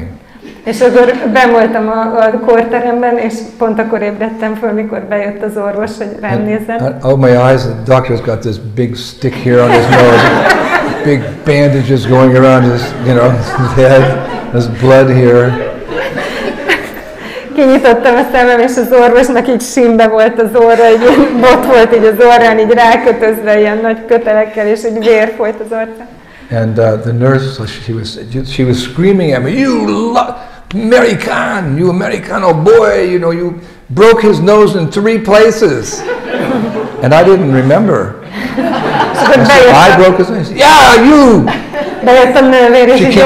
És akkor benn voltam a kórteremben, és pont akkor ébredtem föl, mikor bejött az orvos, hogy rám nézzen. Oh, my eyes, the doctor's got this big stick here on his nose, big bandages going around his, his head, there's blood here. Kinyitottam a szemem, és az orvosnak így sínbe volt az orra, egy ilyen bot volt így az orrán, így rákötözve ilyen nagy kötelekkel, és egy vér folyt az arcán. And the nurse, she was screaming at me, American, you Americano boy, you broke his nose in 3 places. And I didn't remember. I broke his nose. Yeah, you! Bejött a nővér, és így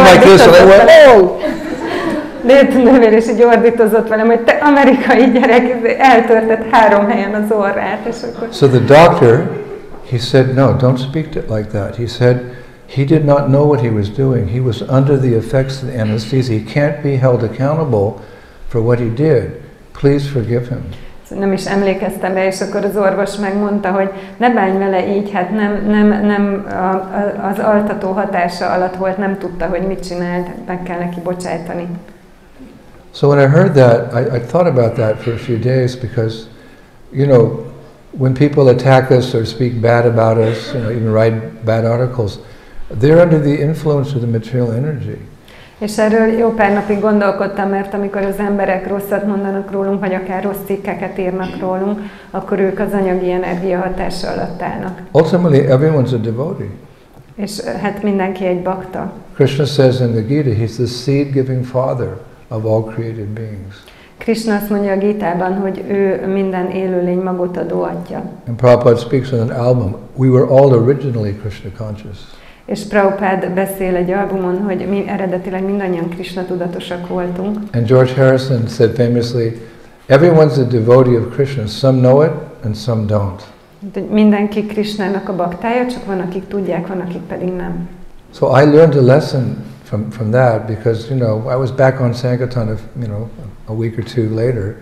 Bejött a nővér, és így ordítozott velem, hogy te amerikai gyerek, eltörtett 3 helyen az orrát, és akkor... So the doctor, he said, no, don't speak like that. He said, he did not know what he was doing. He was under the effects of the anesthesia. He can't be held accountable for what he did. Please forgive him. nem is emlékeztem rá, és akkor az orvos megmondta, hogy ne bánj vele így, hát nem az altató hatása alatt volt, nem tudta, hogy mit csinált, meg kell neki bocsájtani. So when I heard that, I thought about that for a few days because, you know, when people attack us or speak bad about us, you know, even write bad articles, they're under the influence of the material energy. És erről jó pár napig gondolkodtam, mert amikor az emberek rosszat mondanak rólunk, vagy akár rossz cikkeket írnak rólunk, akkor ők az anyagi energia hatása alatt állnak. Ultimately, everyone's a devotee. És hát mindenki egy bakta. Krishna says in the Gita, he's the seed-giving father of all created beings. Krishna azt mondja a Gítában, hogy ő minden élőlény magot adó atya. And Prabhupada speaks on an album, we were all originally Krishna conscious. És Prabhupád beszél egy albumon, hogy mi eredetileg mindannyian Krishna tudatosak voltunk. And George Harrison said famously, everyone's a devotee of Krishna, some know it and some don't. Mindenki Krishnának a baktája, csak van, akik tudják, van, akik pedig nem. So I learned a lesson from that because, you know, I was back on Sankirtan, a week or two later.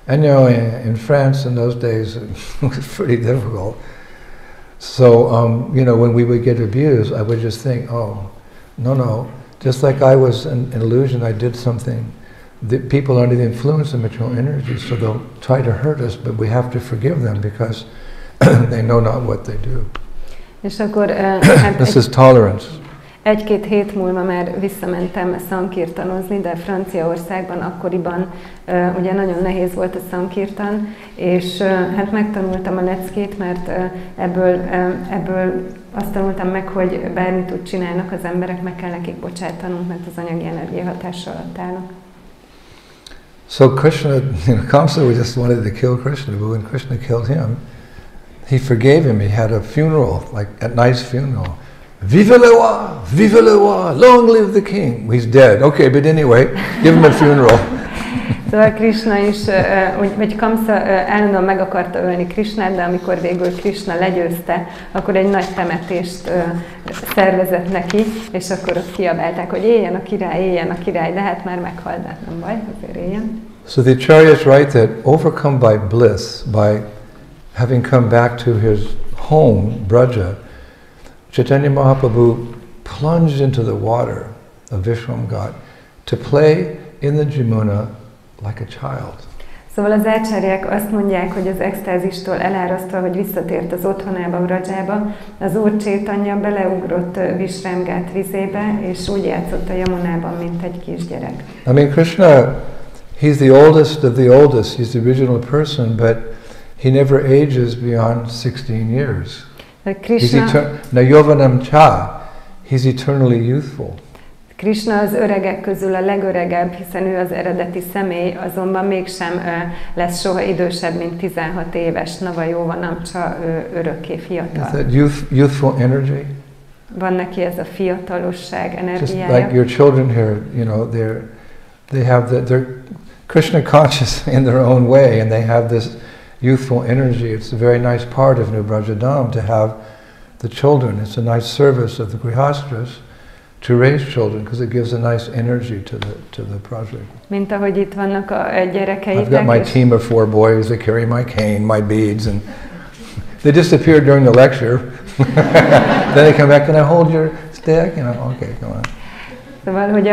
And, you know, in France in those days, it was pretty difficult. So, you know, when we would get abused, I would just think, oh, no, just like I was an illusion, I did something. The people are under the influence of material energy, so they'll try to hurt us, but we have to forgive them because they know not what they do. És akkor, This is tolerance. Egy-két hét múlva már visszamentem szankirtanozni, de Franciaországban akkoriban ugye nagyon nehéz volt a szankirtan, és hát megtanultam a leckét, mert ebből azt tanultam meg, hogy bármit úgy csinálnak az emberek, meg kell nekik bocsájtanunk, mert az anyagi energia hatása alatt állnak. So Krishna, Kamsa just wanted to kill Krishna, but when Krishna killed him, he forgave him. He had a funeral, like a nice funeral. Vive le roi, long live the king. He's dead. Okay, but anyway, give him a funeral. Szóval Krishna is, vagy Kamsa állandóan meg akarta ölni Krishnát, de amikor végül Krishna legyőzte, akkor egy nagy temetést szervezett neki, és akkor ott kiabálták, hogy éljen a király, de hát már meghalt, de nem baj, azért éljen. So the acharyas write that overcome by bliss, by having come back to his home, Braja, Chaitanya Mahaprabhu plunged into the water of Vishwamghat to play in the Jamuna like a child. Szóval az ácsáriák azt mondják, hogy az extázistól elárasztva, hogy visszatért az otthonába, Brajába, az Úr Chaitanya beleugrott Vishramghat vizébe, és úgy játszott a Yamunában, mint egy kisgyerek. I mean, Krishna, he's the oldest of the oldest, he's the original person, but he never ages beyond 16 years. Na Yovanam Cha, he's eternally youthful. Krishna az öregek közül a legöregebb, hiszen ő az eredeti személy, azonban mégsem lesz soha idősebb, mint 16 éves. Nava Yovanam Cha, örökké fiatal. That youthful energy. Van neki ez a fiatalosság energiája. Just like your children here, you know, they're Krishna conscious in their own way, and they have this youthful energy. It's a very nice part of New Brajadam to have the children. It's a nice service of the Grihastras to raise children because it gives a nice energy to the project. Mint ahogy itt vannak a gyerekeitek. I've got my team of 4 boys that carry my cane, my beads, and they disappear during the lecture. Then they come back, can I hold your stick? You know, okay, come on. Szóval, hogy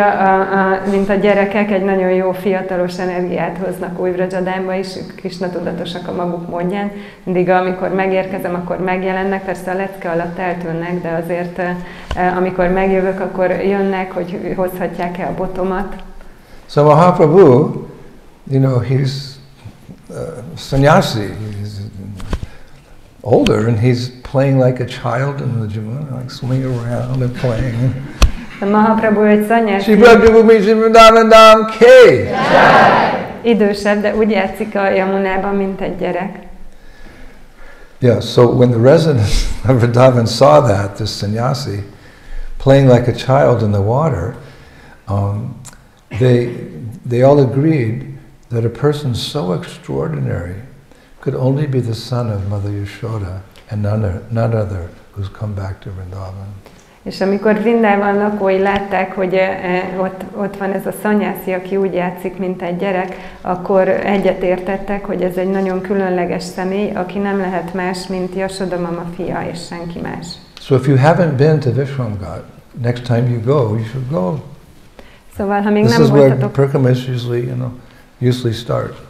mint a gyerekek egy nagyon jó fiatalos energiát hoznak új Brajadámba is, Krishna tudatosak a maguk módján. Mindig amikor megérkezem, akkor megjelennek, persze a lecke alatt eltűnnek, de azért amikor megjövök, akkor jönnek, hogy hozhatják-e a botomat. So Mahaprabhu, you know, he's sannyasi, he's older and he's playing like a child in the Jamuna, like swimming around and playing. Mahaprabhu egy szanyási. Idősebb, de úgy játszik a Yamunában, mint egy gyerek. Yeah, so when the residents of Vrindavan saw that, this sannyasi, playing like a child in the water, they all agreed that a person so extraordinary could only be the son of Mother Yashoda and none other who's come back to Vrindavan. És amikor Vrindában lakói látták, hogy ott van ez a szanyászi, aki úgy játszik, mint egy gyerek, akkor egyetértettek, hogy ez egy nagyon különleges személy, aki nem lehet más, mint Jasoda mama fia, és senki más. So if you haven't been to Vishramghat, next time you go, you should go. Szóval, ha még This nem is where voltatok... pilgrimage usually start.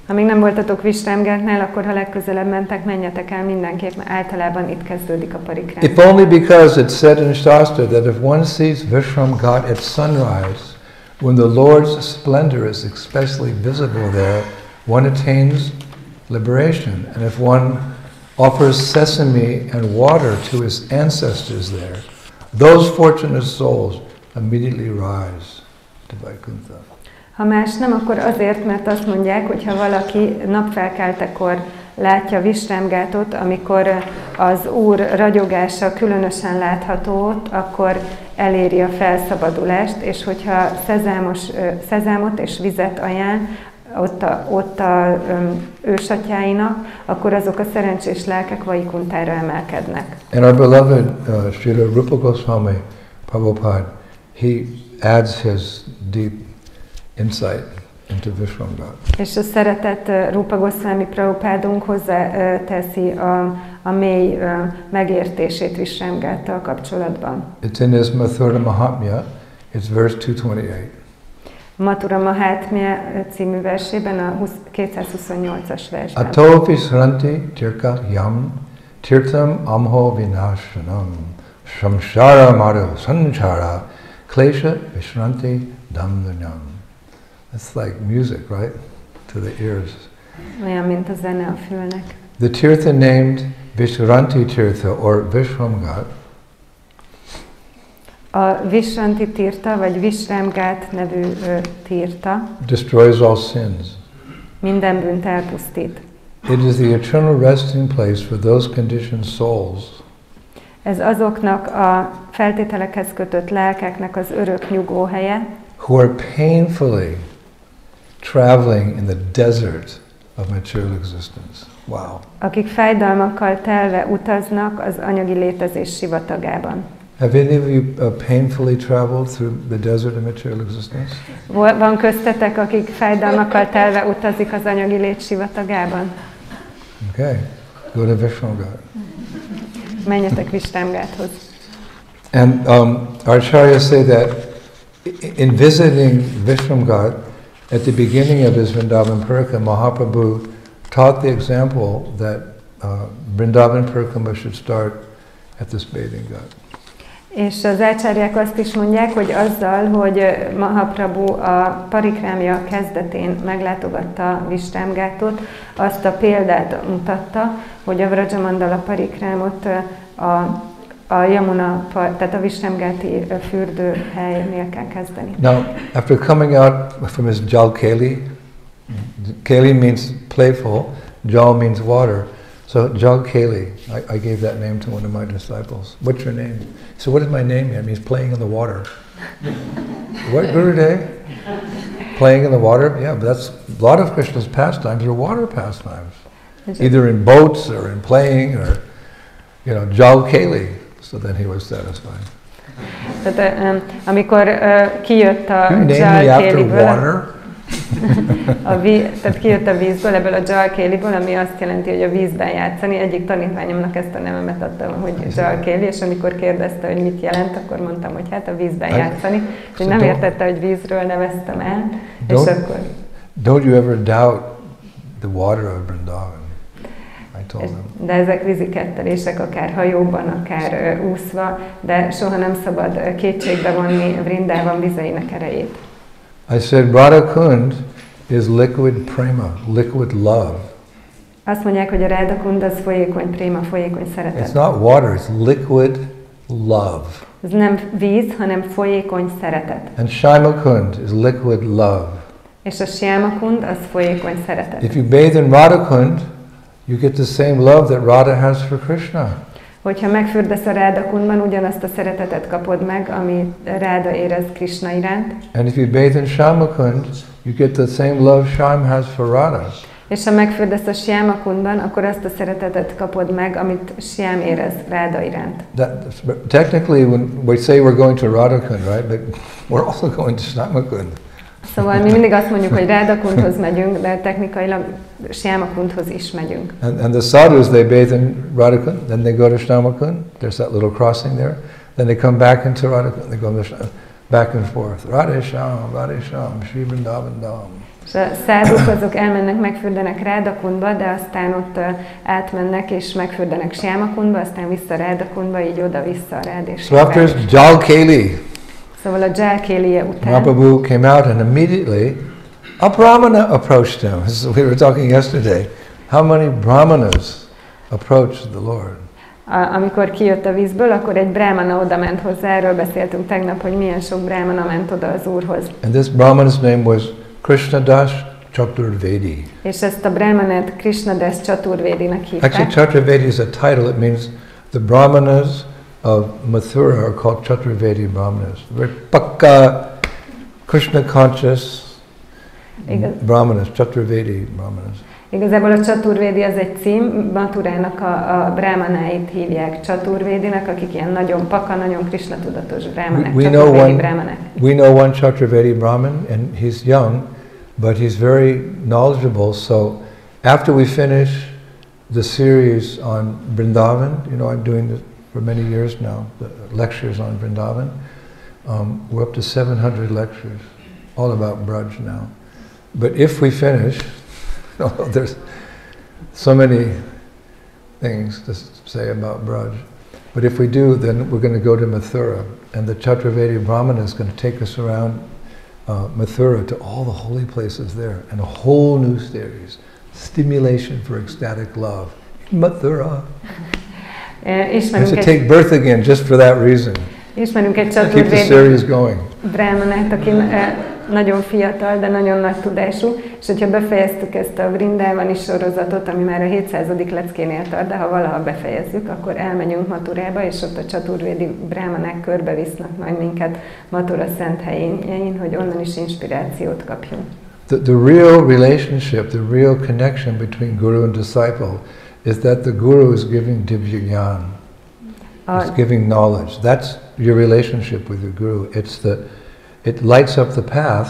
Ha még nem voltatok Visramghatnál, akkor ha legközelebb mentek, menjetek el mindenképp, mert általában itt kezdődik a parikrám. If only because it's said in Shastra that if one sees Vishramghat at sunrise, when the Lord's splendor is especially visible there, one attains liberation. And if one offers sesame and water to his ancestors there, those fortunate souls immediately rise to Vaikuntha. Ha más nem, akkor azért, mert azt mondják, hogy ha valaki napfelkeltekor látja Visramghatot, amikor az Úr ragyogása különösen látható ott, akkor eléri a felszabadulást, és hogyha szezámot és vizet ajánl ott a ősatyáinak, akkor azok a szerencsés lelkek Vaikuntára emelkednek. And our beloved Srila Rupa Goswami Prabhupada, he adds his deep insight into Vishramghat. És a szeretett Rupa Goswami Prabhupádunk hozzá teszi a mély megértését Visramghattal kapcsolatban. It's in his Mathura Mahatmya, it's verse 228. Mathura Mahatmya című versében, a 228-as versben. Ato visranti tirka yam tirtam amho vinashanam samsara maru sanchara klesha visranti damdanyam. It's like music, right? To the ears. Olyan, mint a zene a fülnek. The tirtha named Vishranti Tirtha or Vishramghat A Visranti Tirtha, vagy Visramghat nevű tirta destroys all sins. minden bűnt elpusztít. It is the eternal resting place for those conditioned souls Ez azoknak a feltételekhez kötött lelkeknek az örök nyugvóhelye, who are painfully traveling in the desert of material existence. Wow. akik fájdalmakkal telve utaznak az anyagi létezés sivatagában. Have any of you painfully traveled through the desert of material existence? Van köztetek, akik fájdalmakkal telve utazik az anyagi lét sivatagában? Okay, go to Vishramghat. Menjetek Visramghathoz. And our acharyas say that in visiting Vishramghat, at the beginning of his Vrindavan Parikrama, Mahaprabhu taught the example that Vrindavan Parikrama should start at this bathing ghat. És az ácsárják azt is mondják, hogy azzal, hogy Mahaprabhu a parikrámja kezdetén meglátogatta Visramghatot, azt a példát mutatta, hogy a Vrajamandala parikrámot a Yamuna, tehát a Visramghati fürdőhelynél kell kezdeni. Now, after coming out from his Jal Keli, Keli means playful, Jal means water. So Jal Keli, I gave that name to one of my disciples. What's your name? He said, what is my name here? It means playing in the water. What, Gurudev? Playing in the water? Yeah, but that's a lot of Krishna's pastimes are water pastimes. Either in boats or in playing or, Jal Keli. So then he was satisfied. Tehát amikor kijött a You name me after water? Tehát kijött a vízből, ebből a Jal Keliből, ami azt jelenti, hogy a vízben játszani. Egyik tanítványomnak ezt a nevemet adtam, hogy Jal Keli, és amikor kérdezte, hogy mit jelent, akkor mondtam, hogy hát a vízben játszani. És nem értette, hogy vízről neveztem el. És akkor... Don't you ever doubt the water of Vrindavan. De ezek vízikettelések, akár hajóban, akár úszva, de soha nem szabad kétségbe vonni Vrindavan vizeinek erejét. I said Radha Kund is liquid prema, liquid love. Azt mondják, hogy a Radha Kund az folyékony préma, folyékony szeretet. It's not water, it's liquid love. Ez nem víz, hanem folyékony szeretet. And Shyama Kund is liquid love. És a Shyama Kund az folyékony szeretet. If you bathe in Radha Kund, you get the same love that Radha has for Krishna. Hogyha megfürdesz a Radha Kundban, ugyanazt a szeretetet kapod meg, ami Radha érez Krishna iránt. And if you bathe in Shyama Kund, you get the same love Shyam has for Radha. És ha megfürdesz a Siámakundban, akkor azt a szeretetet kapod meg, amit Siám érez Ráda iránt. Technically, when we say we're going to Radhakund, right? But we're also going to Shyamakund. Szóval mi mindig azt mondjuk, hogy Rádakundhoz megyünk, de technikailag Siámakundhoz is megyünk. And the sadhus, they bathe in Radhakund, then they go to Shyamakund. There's that little crossing there. Then they come back into Radhakund, they go back and forth. Radhe Shyam, Shri Vrindavan Dham. És a száduk azok elmennek, megfürdenek Rádakundba, de aztán ott átmennek és megfürdenek Siámakundba, aztán vissza Rádakundba, így oda-vissza Rád és So after Jalkeli, Szóval a Jalkeliye után Mahaprabhu came out and immediately a Brahmana approached him. As we were talking yesterday. How many Brahmanas approached the Lord? Amikor kijött a vízből, akkor egy brahmana oda ment hozzá, erről beszéltünk tegnap, hogy milyen sok brahmana ment oda az Úrhoz. And this Brahmana's name was Krishnadas Chaturvedi. És ezt a brahmanát Krishnadas Chaturvedinek hívták. Actually, Chaturvedi is a title. It means the Brahmanas of Mathura are called Chaturvedi Brahmanas. Very pakka, Krishna conscious Brahmanas, Chaturvedi Brahmanas. Igazából a Chaturvedi az egy cím, Mathurának a brahmanáit hívják Chaturvédinek, akik ilyen nagyon paka, nagyon Krishna tudatos brahmanák, Chaturvedi brahmanák. We know one Chaturvedi Brahman, and he's young, but he's very knowledgeable. So after we finish the series on Vrindavan, you know, I'm doing this for many years now, the lectures on Vrindavan. We're up to 700 lectures, all about Braj now. But if we finish, there's so many things to say about Braj. But if we do, then we're going to go to Mathura, and the Chaturvedi Brahmana is going to take us around Mathura to all the holy places there, and a whole new series, Stimulation for Ecstatic Love, Mathura. I should take birth again just for that reason. Ismerünk egy Keep the series going. brahmanát, aki nagyon fiatal, de nagyon nagy tudású, és hogyha befejeztük ezt a Vrindávani sorozatot, ami már a 700. leckénél tart, de ha valaha befejezzük, akkor elmegyünk Mathurába, és ott a Chaturvedi brahmanák körbevisznek majd minket Mathura szent helyén, hogy onnan is inspirációt kapjunk. The real relationship, the real connection between guru and disciple is that the guru is giving divya gyan. It's giving knowledge. That's your relationship with your guru. It lights up the path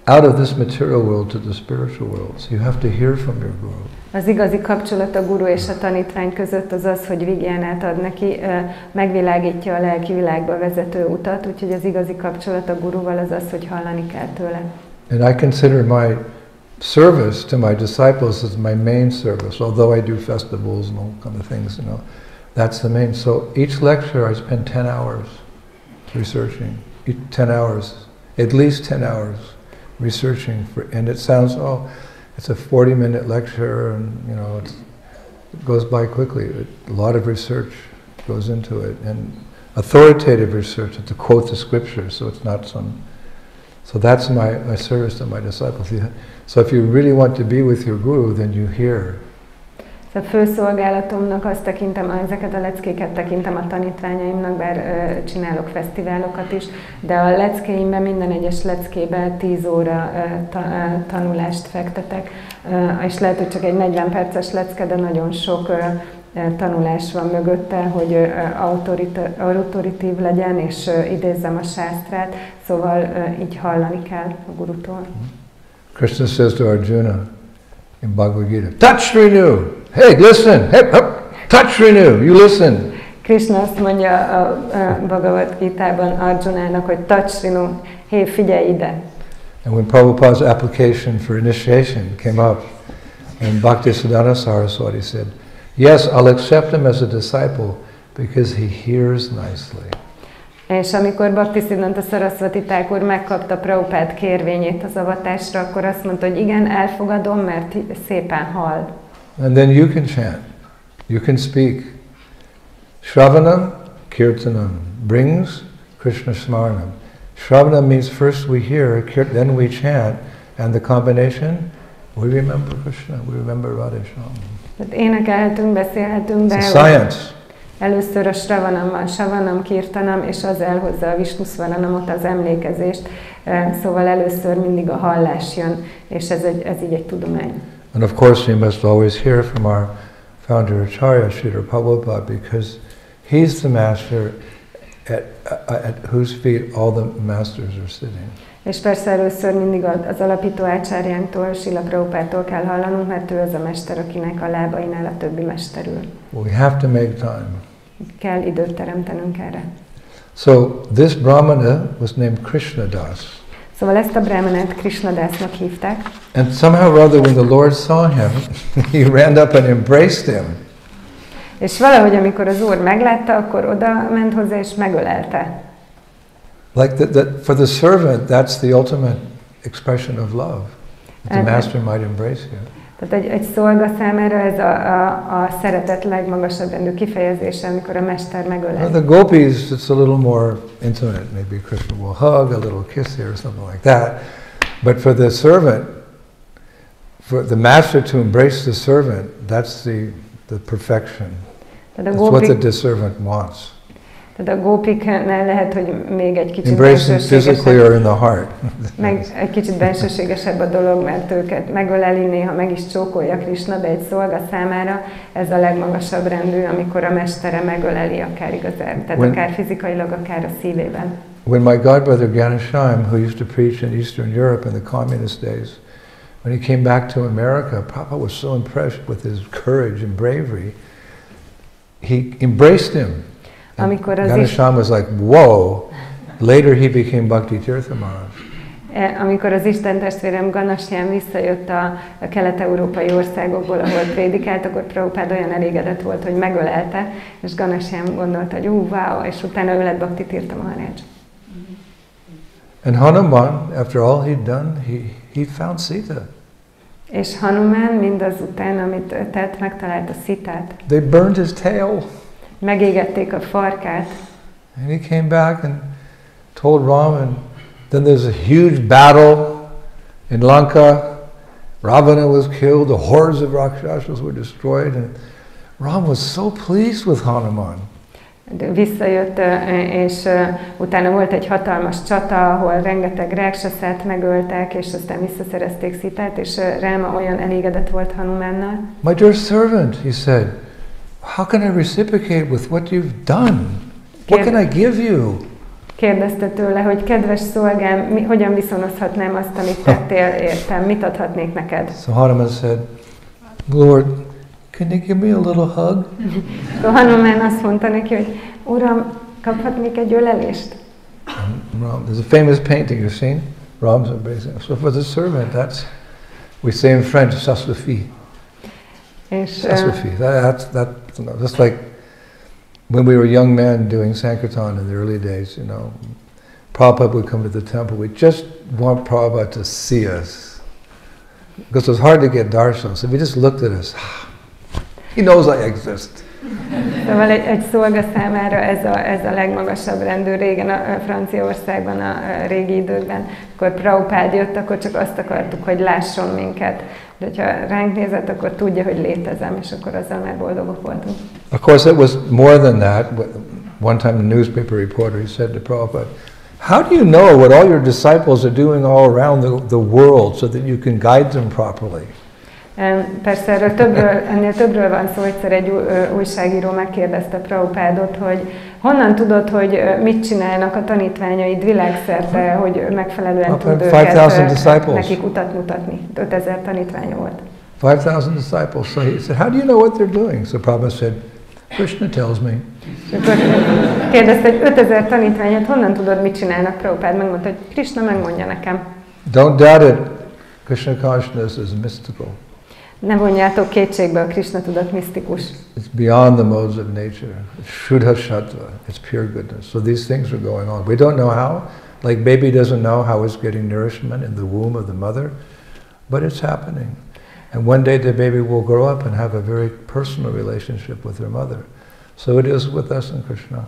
out of this material world to the spiritual world. So you have to hear from your guru. Az igazi kapcsolat a guru és a tanítvány között az az, hogy vigyánát ad neki, megvilágítja a lelki világba vezető utat, úgyhogy az igazi kapcsolat a guruval az az, hogy hallani kell tőle. And I consider my service to my disciples as my main service, although I do festivals and all kind of things, you know. That's the main. So each lecture I spend 10 hours researching. 10 hours, at least 10 hours researching for, and it sounds, oh, it's a 40-minute lecture, and you know, it goes by quickly. A lot of research goes into it, and authoritative research to quote the scriptures, so it's not some. So that's my service to my disciples. So if you really want to be with your guru, then you hear. A főszolgálatomnak azt tekintem, ezeket a leckéket tekintem a tanítványaimnak, bár csinálok fesztiválokat is, de a leckéimben, minden egyes leckében 10 óra tanulást fektetek, és lehet, hogy csak egy 40 perces lecke, de nagyon sok tanulás van mögötte, hogy autoritatív legyen, és idézzem a sásztrát, szóval így hallani kell a gurutól. Krishna says to Arjuna in Bhagavad Gita, touch renew! Hey, listen! Hey, touch renew! You listen! Krishna azt mondja a Bhagavad Gitában Arjunának, hogy touch renew, hey, figyelj ide! And when Prabhupada's application for initiation came up, and Bhaktisiddhanta Saraswati said, yes, I'll accept him as a disciple because he hears nicely. És amikor Bhaktisiddhanta Saraswati Thakur megkapta Prabhupád kérvényét az avatásra, akkor azt mondta, hogy igen, elfogadom, mert szépen hall. And then you can chant, you can speak. Shravanam, Kirtanam brings Krishna Smaranam. Shravanam means first we hear, then we chant, and the combination, we remember Krishna, we remember Radheshyam. Tehát énekelhetünk, beszélhetünk, de először a Shravanam, Kirtanam, és az elhozza a Vishnusvaranamot, az emlékezést. Szóval először mindig a hallás jön, és ez így egy tudomány. And of course, we must always hear from our founder Acharya, Srila Prabhupada, because he's the master at whose feet all the masters are sitting. És persze először mindig az alapító ácsáriánktól, Srila Prabhupádtól kell hallanunk, mert ő az a mester, akinek a lábainál a többi mester ül. We have to make time. Kell időt teremtenünk erre. So this Brahmana was named Krishnadas. Szóval ezt a brahmanát Krishnadasnak hívták. And somehow or other, when the Lord saw him, he ran up and embraced him. És valahogy, amikor az Úr meglátta, akkor oda ment hozzá és megölelte. Like for the servant, that's the ultimate expression of love. The master might embrace you. Tehát egy szolga számára ez a szeretet legmagasabb rendű kifejezése, amikor a mester megölel. The gopis, it's a little more intimate. Maybe Krishna will hug, a little kiss here or something like that. But for the servant, for the master to embrace the servant, that's the perfection. That's what the servant wants. Tehát a gópiknál lehet, hogy még egy kicsit embracing physically or in the heart. Meg egy kicsit bensőségesebb a dolog, mert őket megöleli, néha meg is csókolja Krishna, de egy szolga számára ez a legmagasabb rendű, amikor a mestere megöleli akár igazán, tehát akár fizikailag, akár a szívében. When my godbrother Ganesham, who used to preach in Eastern Europe in the communist days, when he came back to America, Prabhupada was so impressed with his courage and bravery, he embraced him. Ganesham was like, whoa. Later he became Bhakti Tirtha Maharaj. Amikor az Isten testvérem Ganesham visszajött a kelet-európai országokból, ahol prédikált, akkor Prabhupád olyan elégedett volt, hogy megölelte, és Ganesham gondolta, hogy wow, és utána ő lett Bhakti Tirtha Maharaj. And Hanuman, after all he'd done, he found Sita. És Hanuman mindazután, amit tett, megtalálta Szitát. They burned his tail. Megégették a farkát. And he came back and told Ram, and then there's a huge battle in Lanka. Ravana was killed, the hordes of Rakshasas were destroyed, and Ram was so pleased with Hanuman. Visszajött, és utána volt egy hatalmas csata, ahol rengeteg ráksaszát megöltek, és aztán visszaszerezték Szitát, és Ráma olyan elégedett volt Hanumánnal. My dear servant, he said, how can I reciprocate with what you've done? What can I give you? Kérdezte tőle, hogy kedves szolgám, hogyan viszonozhatnám azt, amit tettél értem, mit adhatnék neked? So Hanuman said, Lord, can you give me a little hug? Hanuman azt mondta neki, hogy Uram, kaphatnék egy ölelést? There's a famous painting you've seen, Ram's embracing. So for the servant, that's, we say in French, ça suffit. Ça suffit. Just like when we were young men doing Sankirtan in the early days, you know, Prabhupada would come to the temple. We just want Prabhupada to see us. Because it was hard to get darshan. So if he just looked at us, he knows I exist. Szóval egy szolga számára ez a legmagasabb rendű. Régen a Franciaországban, a régi időkben, akkor Prabhupád jött, akkor csak azt akartuk, hogy lásson minket. De ha ránk nézett, akkor tudja, hogy létezem, és akkor azzal már boldogok voltunk. Of course, it was more than that. One time a newspaper reporter, he said to Prabhupada, how do you know what all your disciples are doing all around the world so that you can guide them properly? Persze ennél többről van szó, egyszer egy újságíró megkérdezte Prabhupádot, hogy honnan tudod, hogy mit csinálnak a tanítványaid világszerte, hogy megfelelően tud őket nekik utat mutatni. 5000 tanítványa volt. 5,000 disciples. So he said, how do you know what they're doing? So Prabhupada said, Krishna tells me. Kérdezte, hogy 5000 tanítványat, honnan tudod, mit csinálnak? Prabhupád megmondta, hogy Krishna megmondja nekem. Don't doubt it. Krishna consciousness is mystical. Ne vonjátok kétségbe, a Krishna tudat misztikus. It's beyond the modes of nature. It's Shuddha Sattva. It's pure goodness. So these things are going on. We don't know how. Like baby doesn't know how it's getting nourishment in the womb of the mother, but it's happening. And one day the baby will grow up and have a very personal relationship with her mother. So it is with us and Krishna.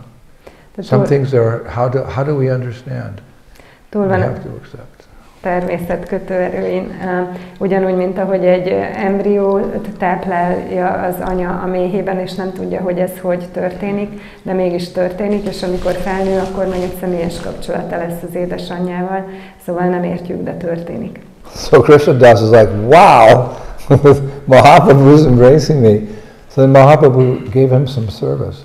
Some things are, how do we understand? We have to accept. Természet kötőerőin, ugyanúgy, mint ahogy egy embriót táplálja az anya a méhében, és nem tudja, hogy ez hogy történik, de mégis történik, és amikor felnő, akkor meg egy személyes kapcsolata lesz az édesanyjával, szóval nem értjük, de történik. So Krishnadas is like, wow, Mahaprabhu was embracing me. So then Mahaprabhu gave him some service.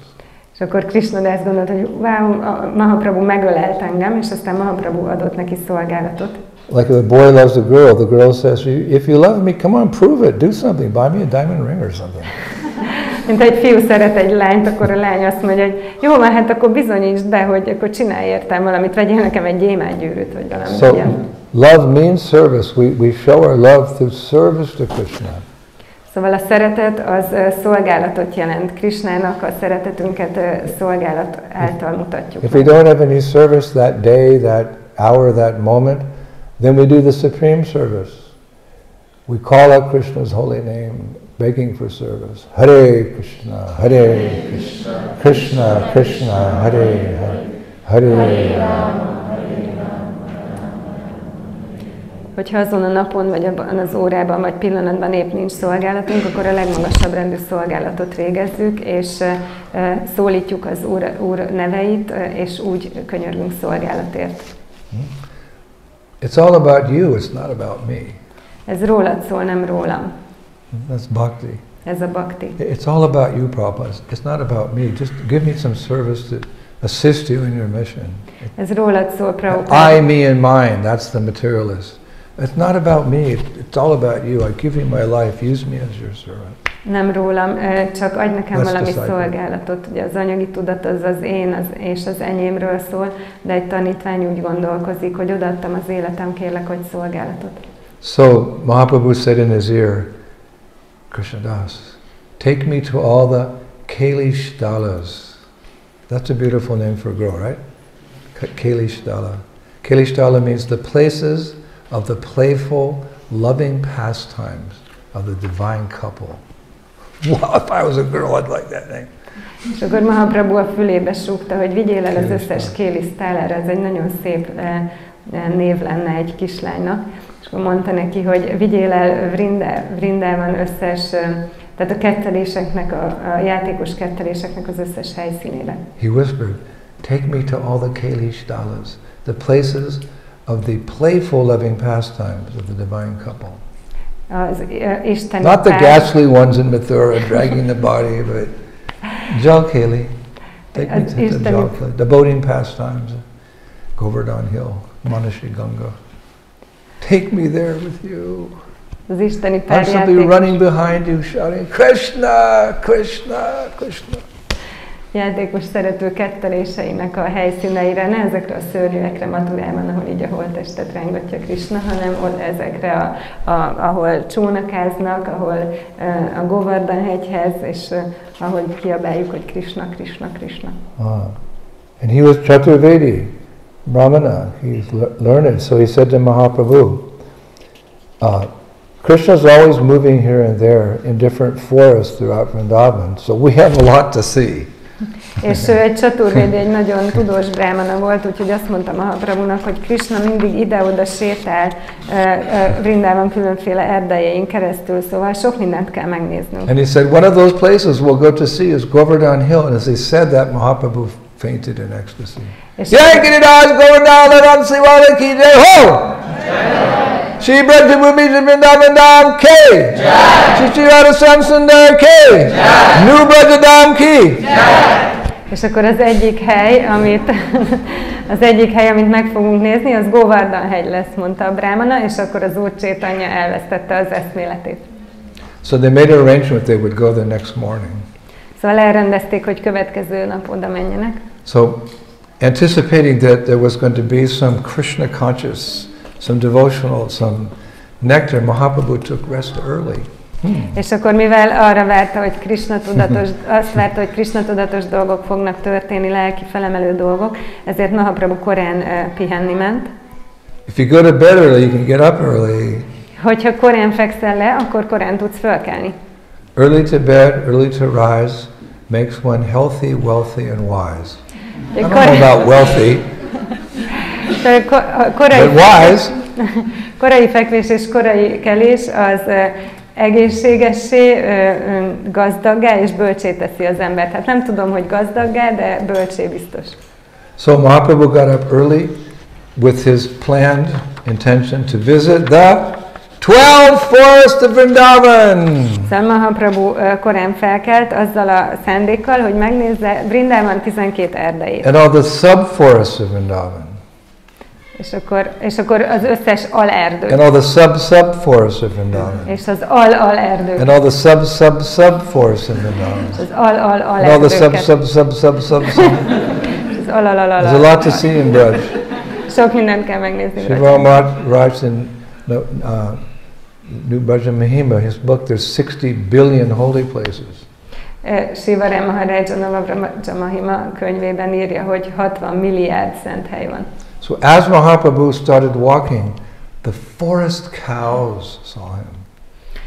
És akkor Krishna azt gondolta, hogy wow, Mahaprabhu megölelt engem, és aztán Mahaprabhu adott neki szolgálatot. Like a boy loves a girl says, if you love me, come on, prove it, do something, buy me a diamond ring or something. Mint egy fiú szeret egy lányt, akkor a lány azt mondja, hogy jó van, hát akkor bizonyítsd be, hogy akkor csinálj értem valamit, vegyél nekem egy gyémántgyűrűt, vagy valami ilyen. Love means service. We show our love through service to Krishna. Szóval a szeretet az szolgálatot jelent. Krishnának a szeretetünket szolgálat által mutatjuk. If we don't have any service that day, that hour, that moment, then we do the supreme service. We call out Krishna's holy name, begging for service. Hare Krishna, Hare Krishna, Krishna Krishna, Hare Hare, Hare Rama. Hogyha azon a napon, vagy abban az órában, vagy pillanatban épp nincs szolgálatunk, akkor a legmagasabb rendű szolgálatot végezzük, és szólítjuk az Úr neveit, és úgy könyörgünk szolgálatért. It's all about you, it's not about me. Ez rólad szól, nem rólam. That's bhakti. Ez a bhakti. It's all about you, Prabhupada. It's not about me. Just give me some service to assist you in your mission. Ez rólad szól, Prabhupada. I, me, and mine, that's the materialist. It's not about me, it's all about you. I give you my life, use me as your servant. Nem rólam, csak adj nekem valami szolgálatot. Ugye az anyagi tudat az én és az enyémről szól, de egy tanítvány úgy gondolkozik, hogy odaadtam az életem, kérlek, hogy szolgálatot. So Mahaprabhu said in his ear, Krishnadas, take me to all the Kailash Dalas. That's a beautiful name for a girl, right? Kailash Dala. Kailash Dala means the places of the playful, loving pastimes of the divine couple. Wow, if I was a girl, I'd like that name. És akkor Mahaprabhu a fülébe súgta, hogy vigyél el az összes Kailash-tálára, ez egy nagyon szép név lenne egy kislánynak. És akkor mondta neki, hogy vigyél el Vrindában összes, tehát a ketteléseknek, a játékos ketteléseknek az összes helyszínére. He whispered, take me to all the Kailash Dalas, the places of the playful loving pastimes of the divine couple. Not the ghastly ones in Mathura dragging the body, but Jalkali. Take me to the Jalkali, the boating pastimes, Govardhan Hill, Manashi Ganga. Take me there with you. I shall be running behind you shouting, Krishna, Krishna, Krishna. Játékos szerető ketteléseinek a helyszíneire, ne ezekre a szörnyűekre Mathurában, ahol így a holttestet rángatja Krishna, hanem ezekre, ahol csónakáznak, ahol a Govardhan hegyhez, és ahol kiabáljuk, hogy Krishna, Krishna, Krishna. And he was Chaturvedi, Brahmana, he's learned, so he said to Mahaprabhu, Krishna's always moving here and there in different forests throughout Vrindavan, so we have a lot to see. És ő egy Chaturvedi, egy nagyon tudós brahmana volt, úgyhogy azt mondta Mahaprabhunak, hogy Krishna mindig ide-oda sétál Vrindavan különféle erdején keresztül, szóval sok mindent kell megnéznünk. And he said, one of those places we'll go to see is Govardhan Hill, and as he said that, Mahaprabhu fainted in ecstasy. Yankinidas Govardhan Laran Siwala Ki Jai Ho! Shri Brajabhumi Vrindavan Dham K! Shri Radha Samsundar K! New Brajadam Ki! És akkor az egyik hely, amit meg fogunk nézni, az Govardhan hegy lesz, mondta a brahmana, és akkor az Úr Chaitanya elvesztette az eszméletét. So they made an arrangement they would go the next morning. Szóval elrendezték, hogy következő nap oda menjenek. So anticipating that there was going to be some Krishna conscious, some devotional, some nectar, Mahaprabhu took rest early. És akkor mivel arra várta, hogy azt várta, hogy Krishna tudatos dolgok fognak történni, lelki felemelő dolgok, ezért Mahaprabhu korán pihenni ment. If you go to bed early, you can get up early. Hogyha korán fekszel le, akkor korán tudsz fölkelni. Early to bed, early to rise makes one healthy, wealthy and wise. I don't know about wealthy, but wise. Korai fekvés és korai kelés az egészségessé, gazdaggá és bölcsé teszi az embert. Hát nem tudom, hogy gazdaggá, de bölcsé biztos. So Mahaprabhu got up early with his planned intention to visit the 12 forests of Vrindavan. Szóval Mahaprabhu korán felkelt azzal a szándékkal, hogy megnézze Vrindavan 12 erdejét. And all the sub-forests of Vrindavan. És akkor az összes alerdőt. And all the sub-sub-forests of Vrindavan. És az al-alerdőt. And all the sub-sub-sub-forests of Vrindavan. Az al-al-alerdőket. And all the sub-sub-sub-sub-sub. Az al-al-al-al. There's a lot to see in Braj. Sok mindent kell megnézni. Shiva Maharaj in New Bhajan Mahima, his book, there's 60 billion holy places. Shiva Maharaj a Navavraja Mahima könyvében írja, hogy 60 milliárd szent hely van. So as Mahaprabhu started walking, the forest cows saw him.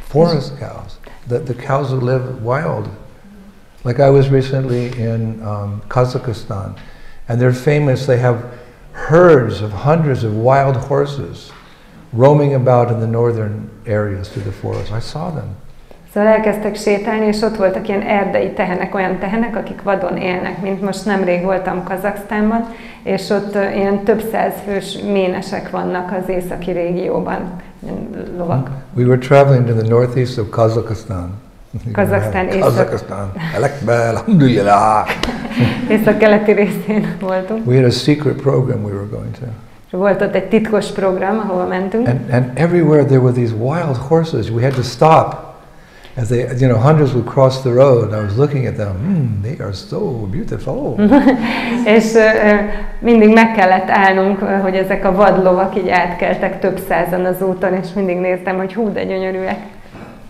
Forest cows. The cows who live wild. Like I was recently in Kazakhstan, and they're famous. They have herds of hundreds of wild horses roaming about in the northern areas through the forest. I saw them. Szóval elkezdtek sétálni, és ott voltak ilyen erdei tehenek, olyan tehenek, akik vadon élnek, mint most nemrég voltam Kazaksztánban, és ott ilyen több száz fős ménesek vannak az északi régióban, lovak. We were traveling to the northeast of Kazakhstan. Kazaksztán észak-keleti részén voltunk. We had a secret program we were going to. Volt ott egy titkos program, ahova mentünk. And everywhere there were these wild horses. We had to stop. As they, hundreds would cross the road. I was looking at them. They are so beautiful. És mindig meg kellett állnunk, hogy ezek a vadlovak így átkeltek több százan az úton, és mindig néztem, hogy hú, de gyönyörűek.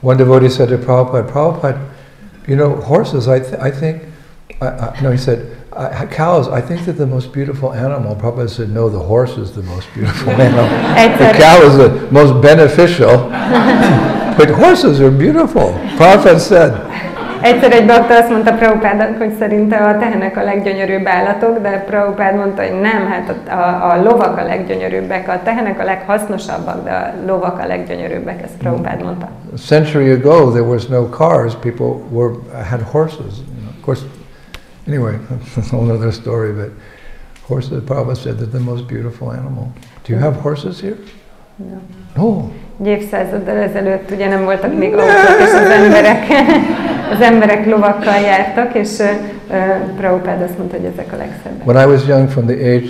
One devotee said to Prabhupada, horses, I think, he said, cows, I think they're the most beautiful animal. Prabhupada said, no, the horse is the most beautiful animal. The cow is the most beneficial. But horses are beautiful. Prabhupada said. Egyszer egy bakta azt mondta Prabhupádnak, hogy szerinte a tehenek a leggyönyörűbb állatok, de Prabhupád mondta, hogy nem, hát a lovak a leggyönyörűbbek, a tehenek a leghasznosabbak, de a lovak a leggyönyörűbbek, ezt Prabhupád mondta. A century ago there was no cars, people had horses. Of course, anyway, that's a whole other story, but horses, Prabhupada said, they're the most beautiful animal. Do you have horses here? No. Egy évszázaddal ezelőtt ugye nem voltak még autók, és az emberek lovakkal jártak, és Prabhupád azt mondta, hogy ezek a legszebbek. When I was young, from the age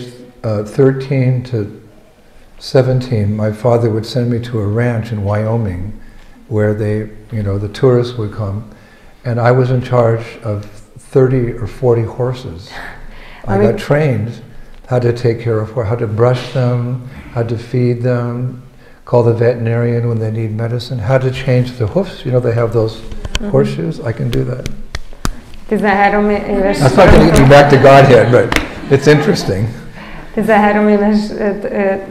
13 to 17, my father would send me to a ranch in Wyoming, where the tourists would come, and I was in charge of 30 or 40 horses. I got trained how to take care of, how to brush them, how to feed them, call the veterinarian when they need medicine, how to change the hoofs. They have those horseshoes. I can do that. 13 éves. That's not going to get me back to Godhead, but it's interesting. 13 éves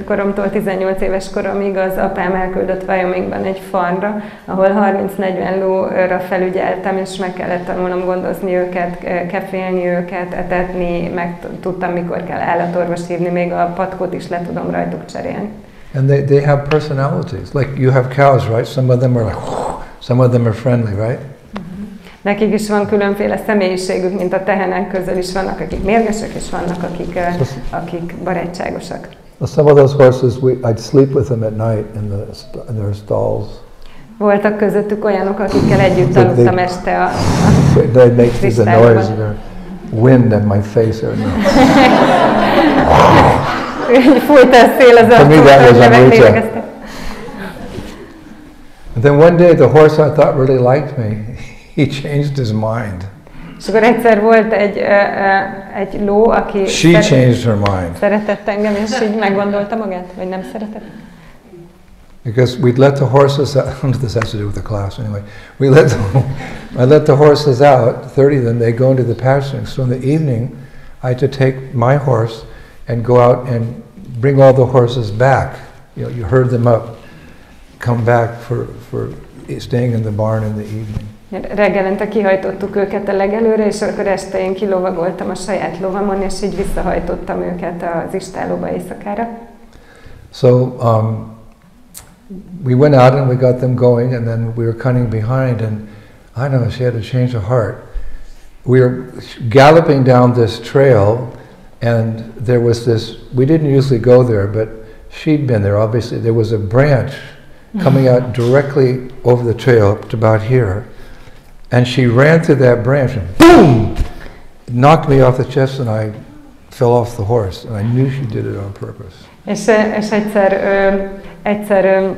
koromtól 18 éves koromig az apám elküldött Wyomingban egy farmra, ahol 30-40 lóra felügyeltem, és meg kellett tanulnom gondozni őket, kefélni őket, etetni, meg tudtam, mikor kell állatorvost hívni, még a patkót is le tudom rajtuk cserélni. And they have personalities. Like you have cows, right? Some of them are like, some of them are friendly, right? Nekik is van különféle személyiségük, mint a tehenek közül is vannak, akik mérgesek, és vannak, akik barátságosak. Some of those horses, I'd sleep with them at night in their stalls. Voltak közöttük olyanok, akikkel együtt aludtam este a They'd make this noise, the wind in my face. Fújt a szél az arcomra, meglélegeztek. And then one day the horse I thought really liked me. He changed his mind. És akkor egyszer volt egy ló, aki szeretett engem, és így meggondolta magát, vagy nem szeretett. Because we'd let the horses out, this has to do with the class anyway. I let the horses out, 30 of them, they go into the pasture. So in the evening, I had to take my horse and go out and bring all the horses back. You herd them up, come back for staying in the barn in the evening. Reggelente kihajtottuk őket a legelőre, és akkor este én kilovagoltam a saját lovamon, és így visszahajtottam őket az istálóba éjszakára. So we went out and we got them going, and then we were cutting behind, and I don't know, she had to change her heart. We were galloping down this trail, and there was this, we didn't usually go there, but she'd been there, obviously. There was a branch coming out directly over the trail up to about here. And she ran through that branch and boom! It knocked me off the chest and I fell off the horse. And I knew she did it on purpose. És egyszer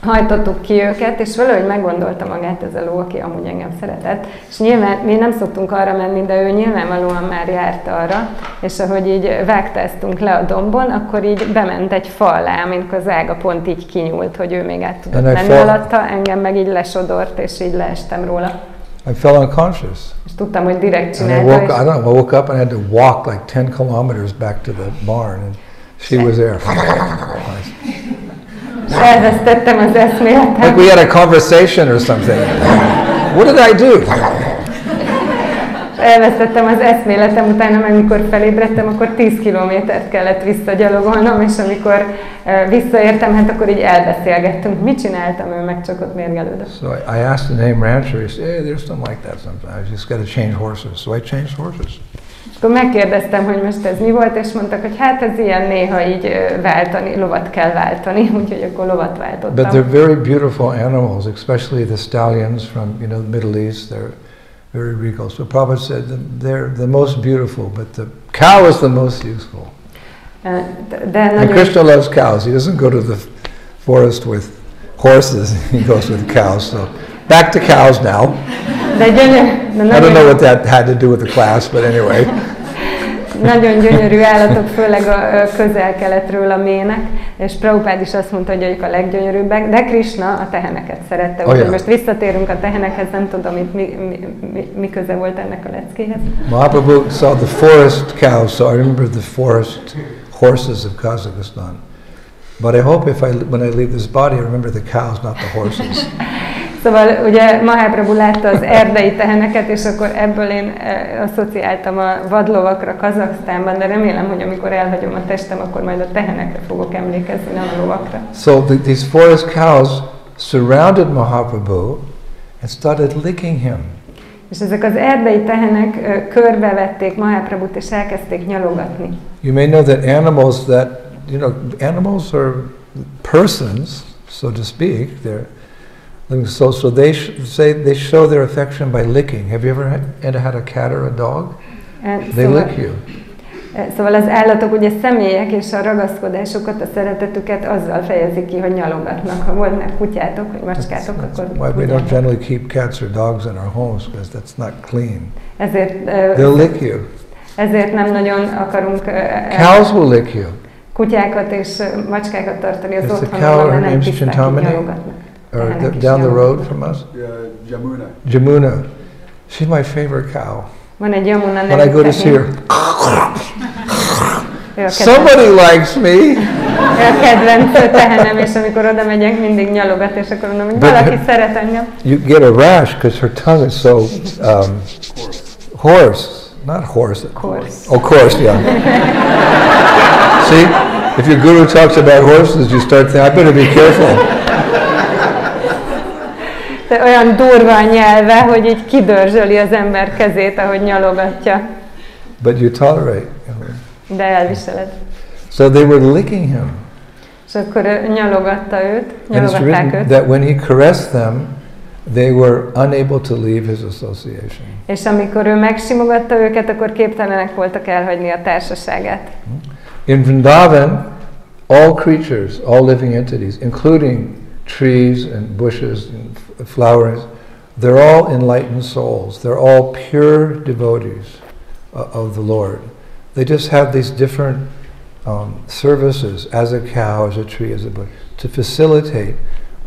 hajtottuk ki őket, és valahogy meggondolta magát ez a ló, aki amúgy engem szeretett. És nyilván mi nem szoktunk arra menni, de ő nyilvánvalóan már járt arra, és ahogy így vágtáztunk le a dombon, akkor így bement egy fa alá, amikor az ága pont így kinyúlt, hogy ő még át tudott menni alatta, engem meg így lesodort, és így leestem róla. I fell unconscious. És tudtam, hogy direkt And csinálta. I woke up and I had to walk like 10 kilometers back to the barn, and she was there. Elvesztettem az eszméletem. Like we had a conversation or something. What did I do? Elvesztettem az eszméletem, utána meg amikor felébredtem, akkor 10 kilométert kellett visszagyalogolnom, és amikor visszaértem, hát akkor így elbeszélgettünk. Mit csináltam, ő meg csak ott mérgelődött. So I asked the name rancher, he said, hey, there's something like that sometimes. You just got to change horses. So I changed horses. Akkor megkérdeztem, hogy most ez mi volt, és mondtak, hogy hát ez ilyen néha így váltani, lovat kell váltani, úgyhogy akkor lovat váltottam. But they're very beautiful animals, especially the stallions from the Middle East. They're very regal. So Prabhupada said that they're the most beautiful, but the cow is the most useful. And Krishna loves cows. He doesn't go to the forest with horses. He goes with cows. So back to cows now. I don't know what that had to do with the class, but anyway. Nagyon gyönyörű állatok, főleg a közel-keletről a mének, és Prabhupád is azt mondta, hogy ők a leggyönyörűbbek, de Krishna a teheneket szerette. Úgyhogy most visszatérünk a tehenekhez, nem tudom, mi köze volt ennek a leckéhez. Mahaprabhu saw the forest cows, so I remember the forest horses of Kazakhstan. But I hope when I leave this body, I remember the cows, not the horses. Szóval ugye Mahaprabhu látta az erdei teheneket, és akkor ebből én asszociáltam a vadlovakra Kazaksztánban, de remélem, hogy amikor elhagyom a testem, akkor majd a tehenekre fogok emlékezni, nem a lovakra. So these forest cows surrounded Mahaprabhu and started licking him. És ezek az erdei tehenek körbevették Mahaprabhut, és elkezdték nyalogatni. You may know that animals are persons, so to speak. So they show their affection by licking. Have you ever had a cat or a dog? They lick you. Szóval az állatok ugye személyek, és a ragaszkodásukat, a szeretetüket azzal fejezik ki, hogy nyalogatnak. Ha volna kutyátok, vagy macskátok, akkor why we don't generally keep cats or dogs in our homes, because that's not clean. Ezért, they'll lick you. Ezért nem nagyon akarunk cows will lick you. Kutyákat és macskákat tartani az otthonban, mert nem tiszták, nyalogatnak. Or down the road from us? Jamuna. Jamuna. She's my favorite cow. Van egy Jamuna nevű. When I go to see her, somebody likes me. A kedvenc tehenem, és amikor oda megyek, mindig nyalogat, és akkor mondom, hogy valaki szeret engem. You get a rash because her tongue is so hoarse. Not horse. Coarse. Oh, coarse, yeah. See, if your guru talks about horses, you start thinking, I better be careful. Olyan durva a nyelve, hogy így kidörzsöli az ember kezét, ahogy nyalogatja. But you tolerate. De elviseled. So they were licking him. És akkor nyalogatta őt, and it's written that when he caressed them, they were unable to leave his association. És amikor ő megsimogatta őket, akkor képtelenek voltak elhagyni a társaságát. In Vrindavan, all creatures, all living entities, including trees and bushes and flowers, they're all enlightened souls. They're all pure devotees of the Lord. They just have these different services as a cow, as a tree, as a bush, to facilitate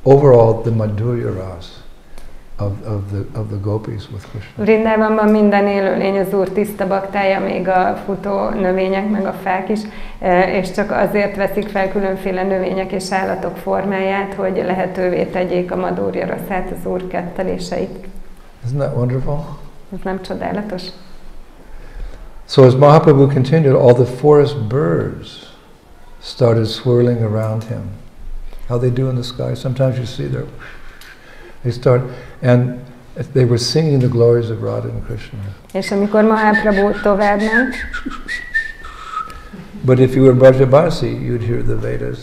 overall the madhurya ras of the gopis with Krishna. Vrindávamban minden élőlény az Úr tiszta baktája, még a futó növények, meg a fák is, és csak azért veszik fel különféle növények és állatok formáját, hogy lehetővé tegyék a madhurya raszát, az Úr ketteléseit. Isn't that wonderful? Ez nem csodálatos? So as Mahaprabhu continued, all the forest birds started swirling around him. How they do in the sky. Sometimes you see they start, and they were singing the glories of Radha and Krishna. És amikor Mahaprabhu tovább ment, but if you were Brajabasi, you'd hear the Vedas.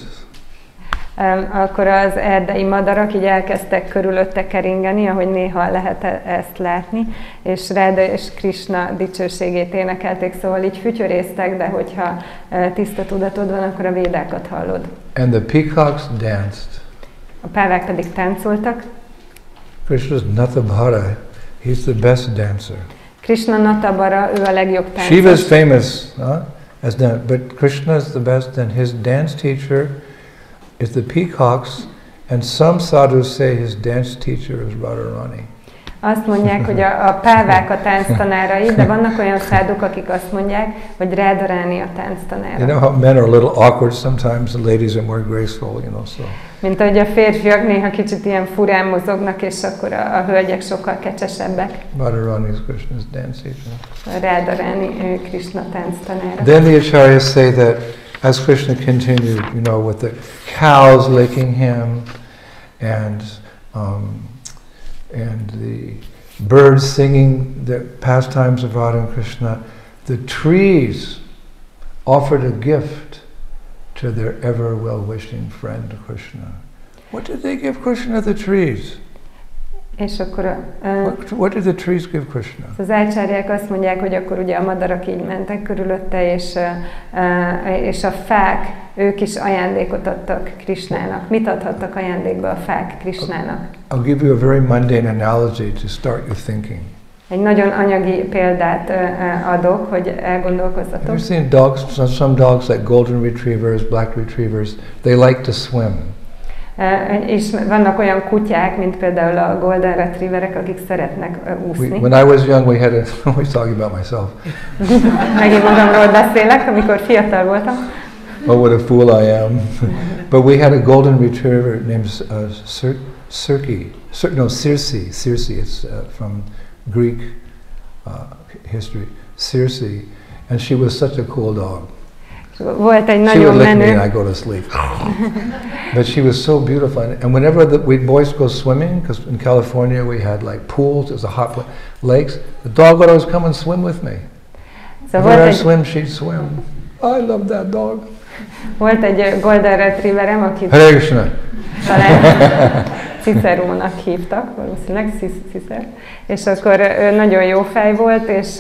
akkor az erdei madarak így elkezdtek körülötte keringeni, ahogy néha lehet ezt látni, és Ráda és Krishna dicsőségét énekelték, szóval így fütyörésztek, de hogyha tiszta tudatod van, akkor a védákat hallod. And the peacocks danced. A pávák pedig táncoltak. Krishna's Natabhara, he's the best dancer. Krishna Natabhara, ő a legjobb táncos. Shiva's famous as but Krishna is the best, and his dance teacher is the peacocks, and some sadhus say his dance teacher is Radharani. Azt mondják, hogy a pávák a tánctanárai, de vannak olyan száduk, akik azt mondják, hogy Radharani a tánctanára. You know how men are a little awkward sometimes, the ladies are more graceful, you know, so. Mint ahogy a férfiak néha kicsit ilyen furán mozognak, és akkor a hölgyek sokkal kecsesebbek. Radharani is Krishna's dance teacher. Radharani Krishna tánctanára. Then the acharyas say that as Krishna continued, you know, with the cows licking him, and the birds singing the pastimes of Radha and Krishna, the trees offered a gift to their ever well-wishing friend Krishna. What did they give Krishna, the trees? És akkor What did the trees give Krishna? az ácsáriák azt mondják, hogy akkor ugye a madarak így mentek körülötte, és a fák, ők is ajándékot adtak Krishnának. Mit adhattak ajándékba a fák Krishnának? I'll give you a very mundane analogy to start your thinking. Egy nagyon anyagi példát adok, hogy elgondolkozzatok. Have you seen dogs? Some dogs like golden retrievers, black retrievers, they like to swim. És vannak olyan kutyák, mint például a golden retrieverek, akik szeretnek úszni. When I was young, we had a, always talking about myself. Megint magamról beszélek, amikor fiatal voltam. Oh, what a fool I am. But we had a golden retriever named Circe. Circe, it's from Greek history. Circe. And she was such a cool dog. Volt egy She nagyon would lick me menő. and I go to sleep. But she was so beautiful. And whenever we boys go swimming, because in California we had like pools, it was a hot lakes, the dog would always come and swim with me. Szóval Whenever I volt swim, she'd swim. I love that dog. volt egy golden retrieverem, akit Hare Krishna. talán Cicerónak hívtak, valószínűleg Cicer, és akkor ő nagyon jó fej volt, és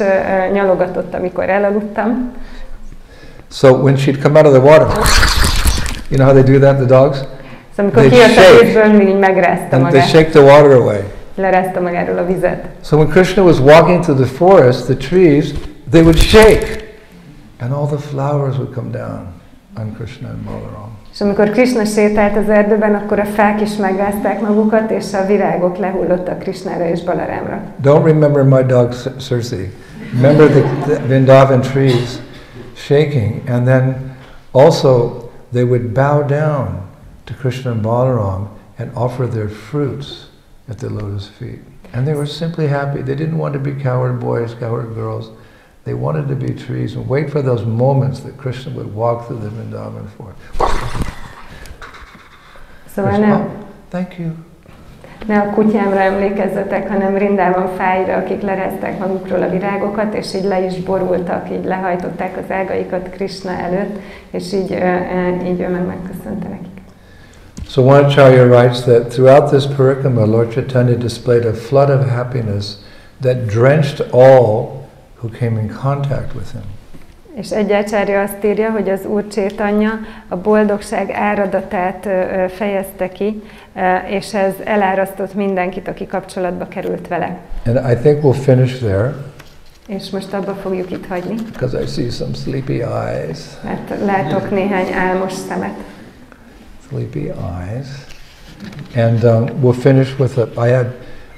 nyalogatott, amikor elaludtam. So when she'd come out of the water, you know how they do that, the dogs? Szóval amikor They kijött a shake. vízből, mindig így megrázta And they magát, shake the water away. lerázta magáról a vizet. So when Krishna was walking through the forest, the trees, they would shake. And all the flowers would come down on Krishna and Balaram. És amikor Krishna sétált az erdőben, akkor a fák is megrázták magukat, és a virágok lehullottak Krishnára és Balarámra. Don't remember my dog Circe. Remember the Vrindavan trees shaking. And then also they would bow down to Krishna and Balaram and offer their fruits at the lotus feet. And they were simply happy. They didn't want to be cowherd boys, cowherd girls. They wanted to be trees and wait for those moments that Krishna would walk through the Vrindavan forest. Szóval nem, Thank you. ne a kutyámra emlékezzetek, hanem Vrindában fáira, akik lerázták magukról a virágokat, és így le is borultak, így lehajtották az ágaikat Krishna előtt, és így ő meg megköszönte nekik. So one acharya writes that throughout this parikama, Lord Chaitanya displayed a flood of happiness that drenched all who came in contact with him. És egy ácsárja azt írja, hogy az Úr Chaitanya a boldogság áradatát fejezte ki, és ez elárasztott mindenkit, aki kapcsolatba került vele. And I think we'll finish there, És most abba fogjuk itt hagyni, because I see some sleepy eyes. mert látok néhány álmos szemet. Sleepy eyes. And we'll finish with I had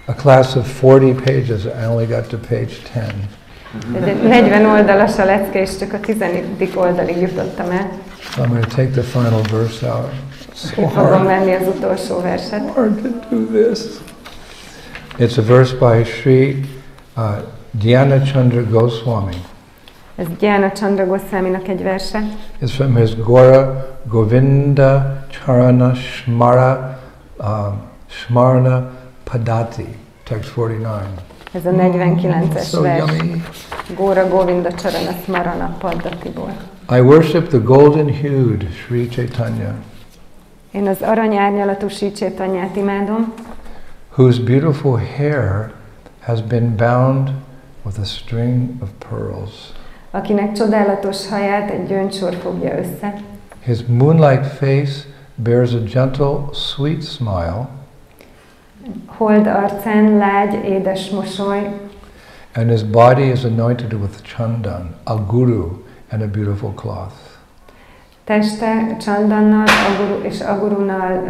a class of 40 pages. I only got to page 10. Egy 40 oldalas a lecke, és csak a 10. oldalig jutottam el. So I'm going to take the final verse out. So Ki fogom hard, venni az utolsó verset. hard to do this. It's a verse by Sri Dhyanachandra Goswami. Ez Gyána Chandra Goswaminak egy verse. It's from his Gora Govinda Charana Shmarna Padati, text 49. Ez a 49-es So vers. yummy. Góra Govinda Charana Smarana Paddatiból. I worship the golden-hued Sri Chaitanya. Én az aranyárnyalatú sícsétanyát imádom, whose beautiful hair has been bound with a string of pearls. akinek csodálatos haját egy gyöngysor fogja össze. His moonlight face bears a gentle, sweet smile, Hold arcán lágy, édes mosoly, and his body is anointed with chandan, a guru, and a beautiful cloth. teste csandannal és agurunal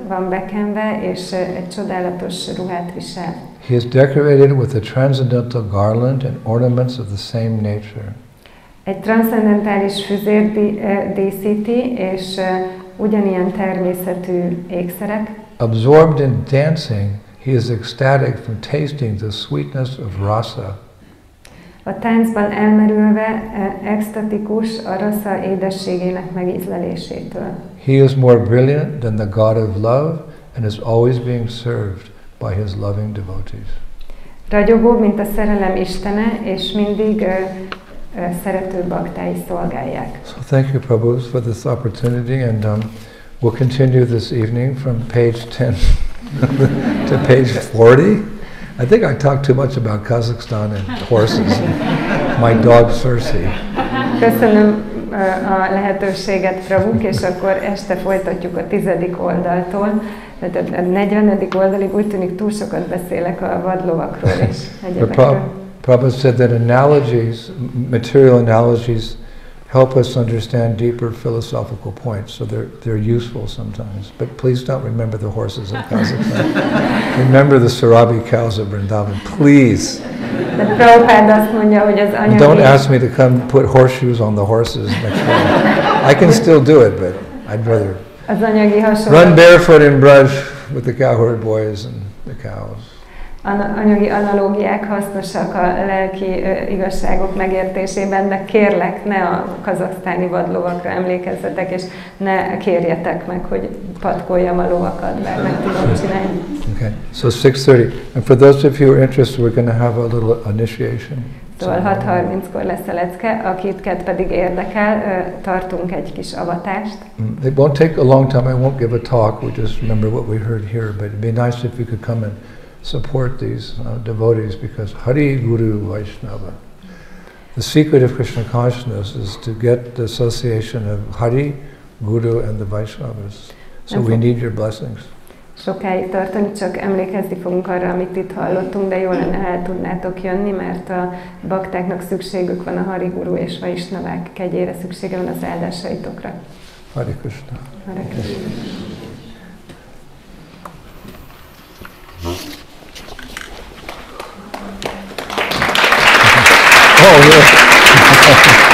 van bekenve, és egy csodálatos ruhát visel. He is decorated with a transcendental garland and ornaments of the same nature. Egy transzcendentális füzér díszíti, és ugyanilyen természetű ékszerek. Absorbed in dancing, he is ecstatic from tasting the sweetness of rasa. A táncban elmerülve extatikus a rasa édességének megízlelésétől. He is more brilliant than the god of love and is always being served by his loving devotees. Ragyogóbb, mint a szerelem istene, és mindig szerető baktái szolgálják. So thank you, Prabhu, for this opportunity, and we'll continue this evening from page 10 to page 40. I think I talked too much about Kazakhstan and horses and my dog Cersei. Köszönöm a lehetőséget, Prabhuk, és akkor este folytatjuk a 10. oldaltól. Tehát a 40. oldalig úgy tűnik túl sokat beszélek a vadlovakról és egyébekről. Prabhupada said that analogies, material analogies, help us understand deeper philosophical points, so they're useful sometimes. But please don't remember the horses of Kazakhstan. Remember the Sarabi cows of Vrindavan, please. De Prabhupád azt mondja, hogy az anyagi... Don't ask me to come put horseshoes on the horses next time. I can still do it, but I'd rather az anyagi hasonlat... run barefoot in brush with the cowherd boys and the cows. Anyagi analógiák hasznosak a lelki igazságok megértésében, de kérlek, ne a kazaksztáni vadlovakra emlékezzetek, és ne kérjetek meg, hogy patkoljam a lovakat, mert meg tudom csinálni. Okay, so 6:30. And for those of you who are interested, we're going to have a little initiation. Szóval 6:30-kor lesz a lecke, akiket pedig érdekel, tartunk egy kis avatást. It won't take a long time, I won't give a talk, we just remember what we heard here, but it'd be nice if you could come and support these devotees, because Hari Guru Vaishnava. The secret of Krishna consciousness is to get the association of Hari, Guru and the Vaishnavas. So we need your blessings. Sokáig tartani, csak emlékezni fogunk arra, amit itt hallottunk, de jól lenne, el tudnátok jönni, mert a baktáknak szükségük van a Hari Guru és Vaishnavák kegyére, szüksége van az áldásaitokra. Hare Krishna. Hare Krishna. Oh, yeah.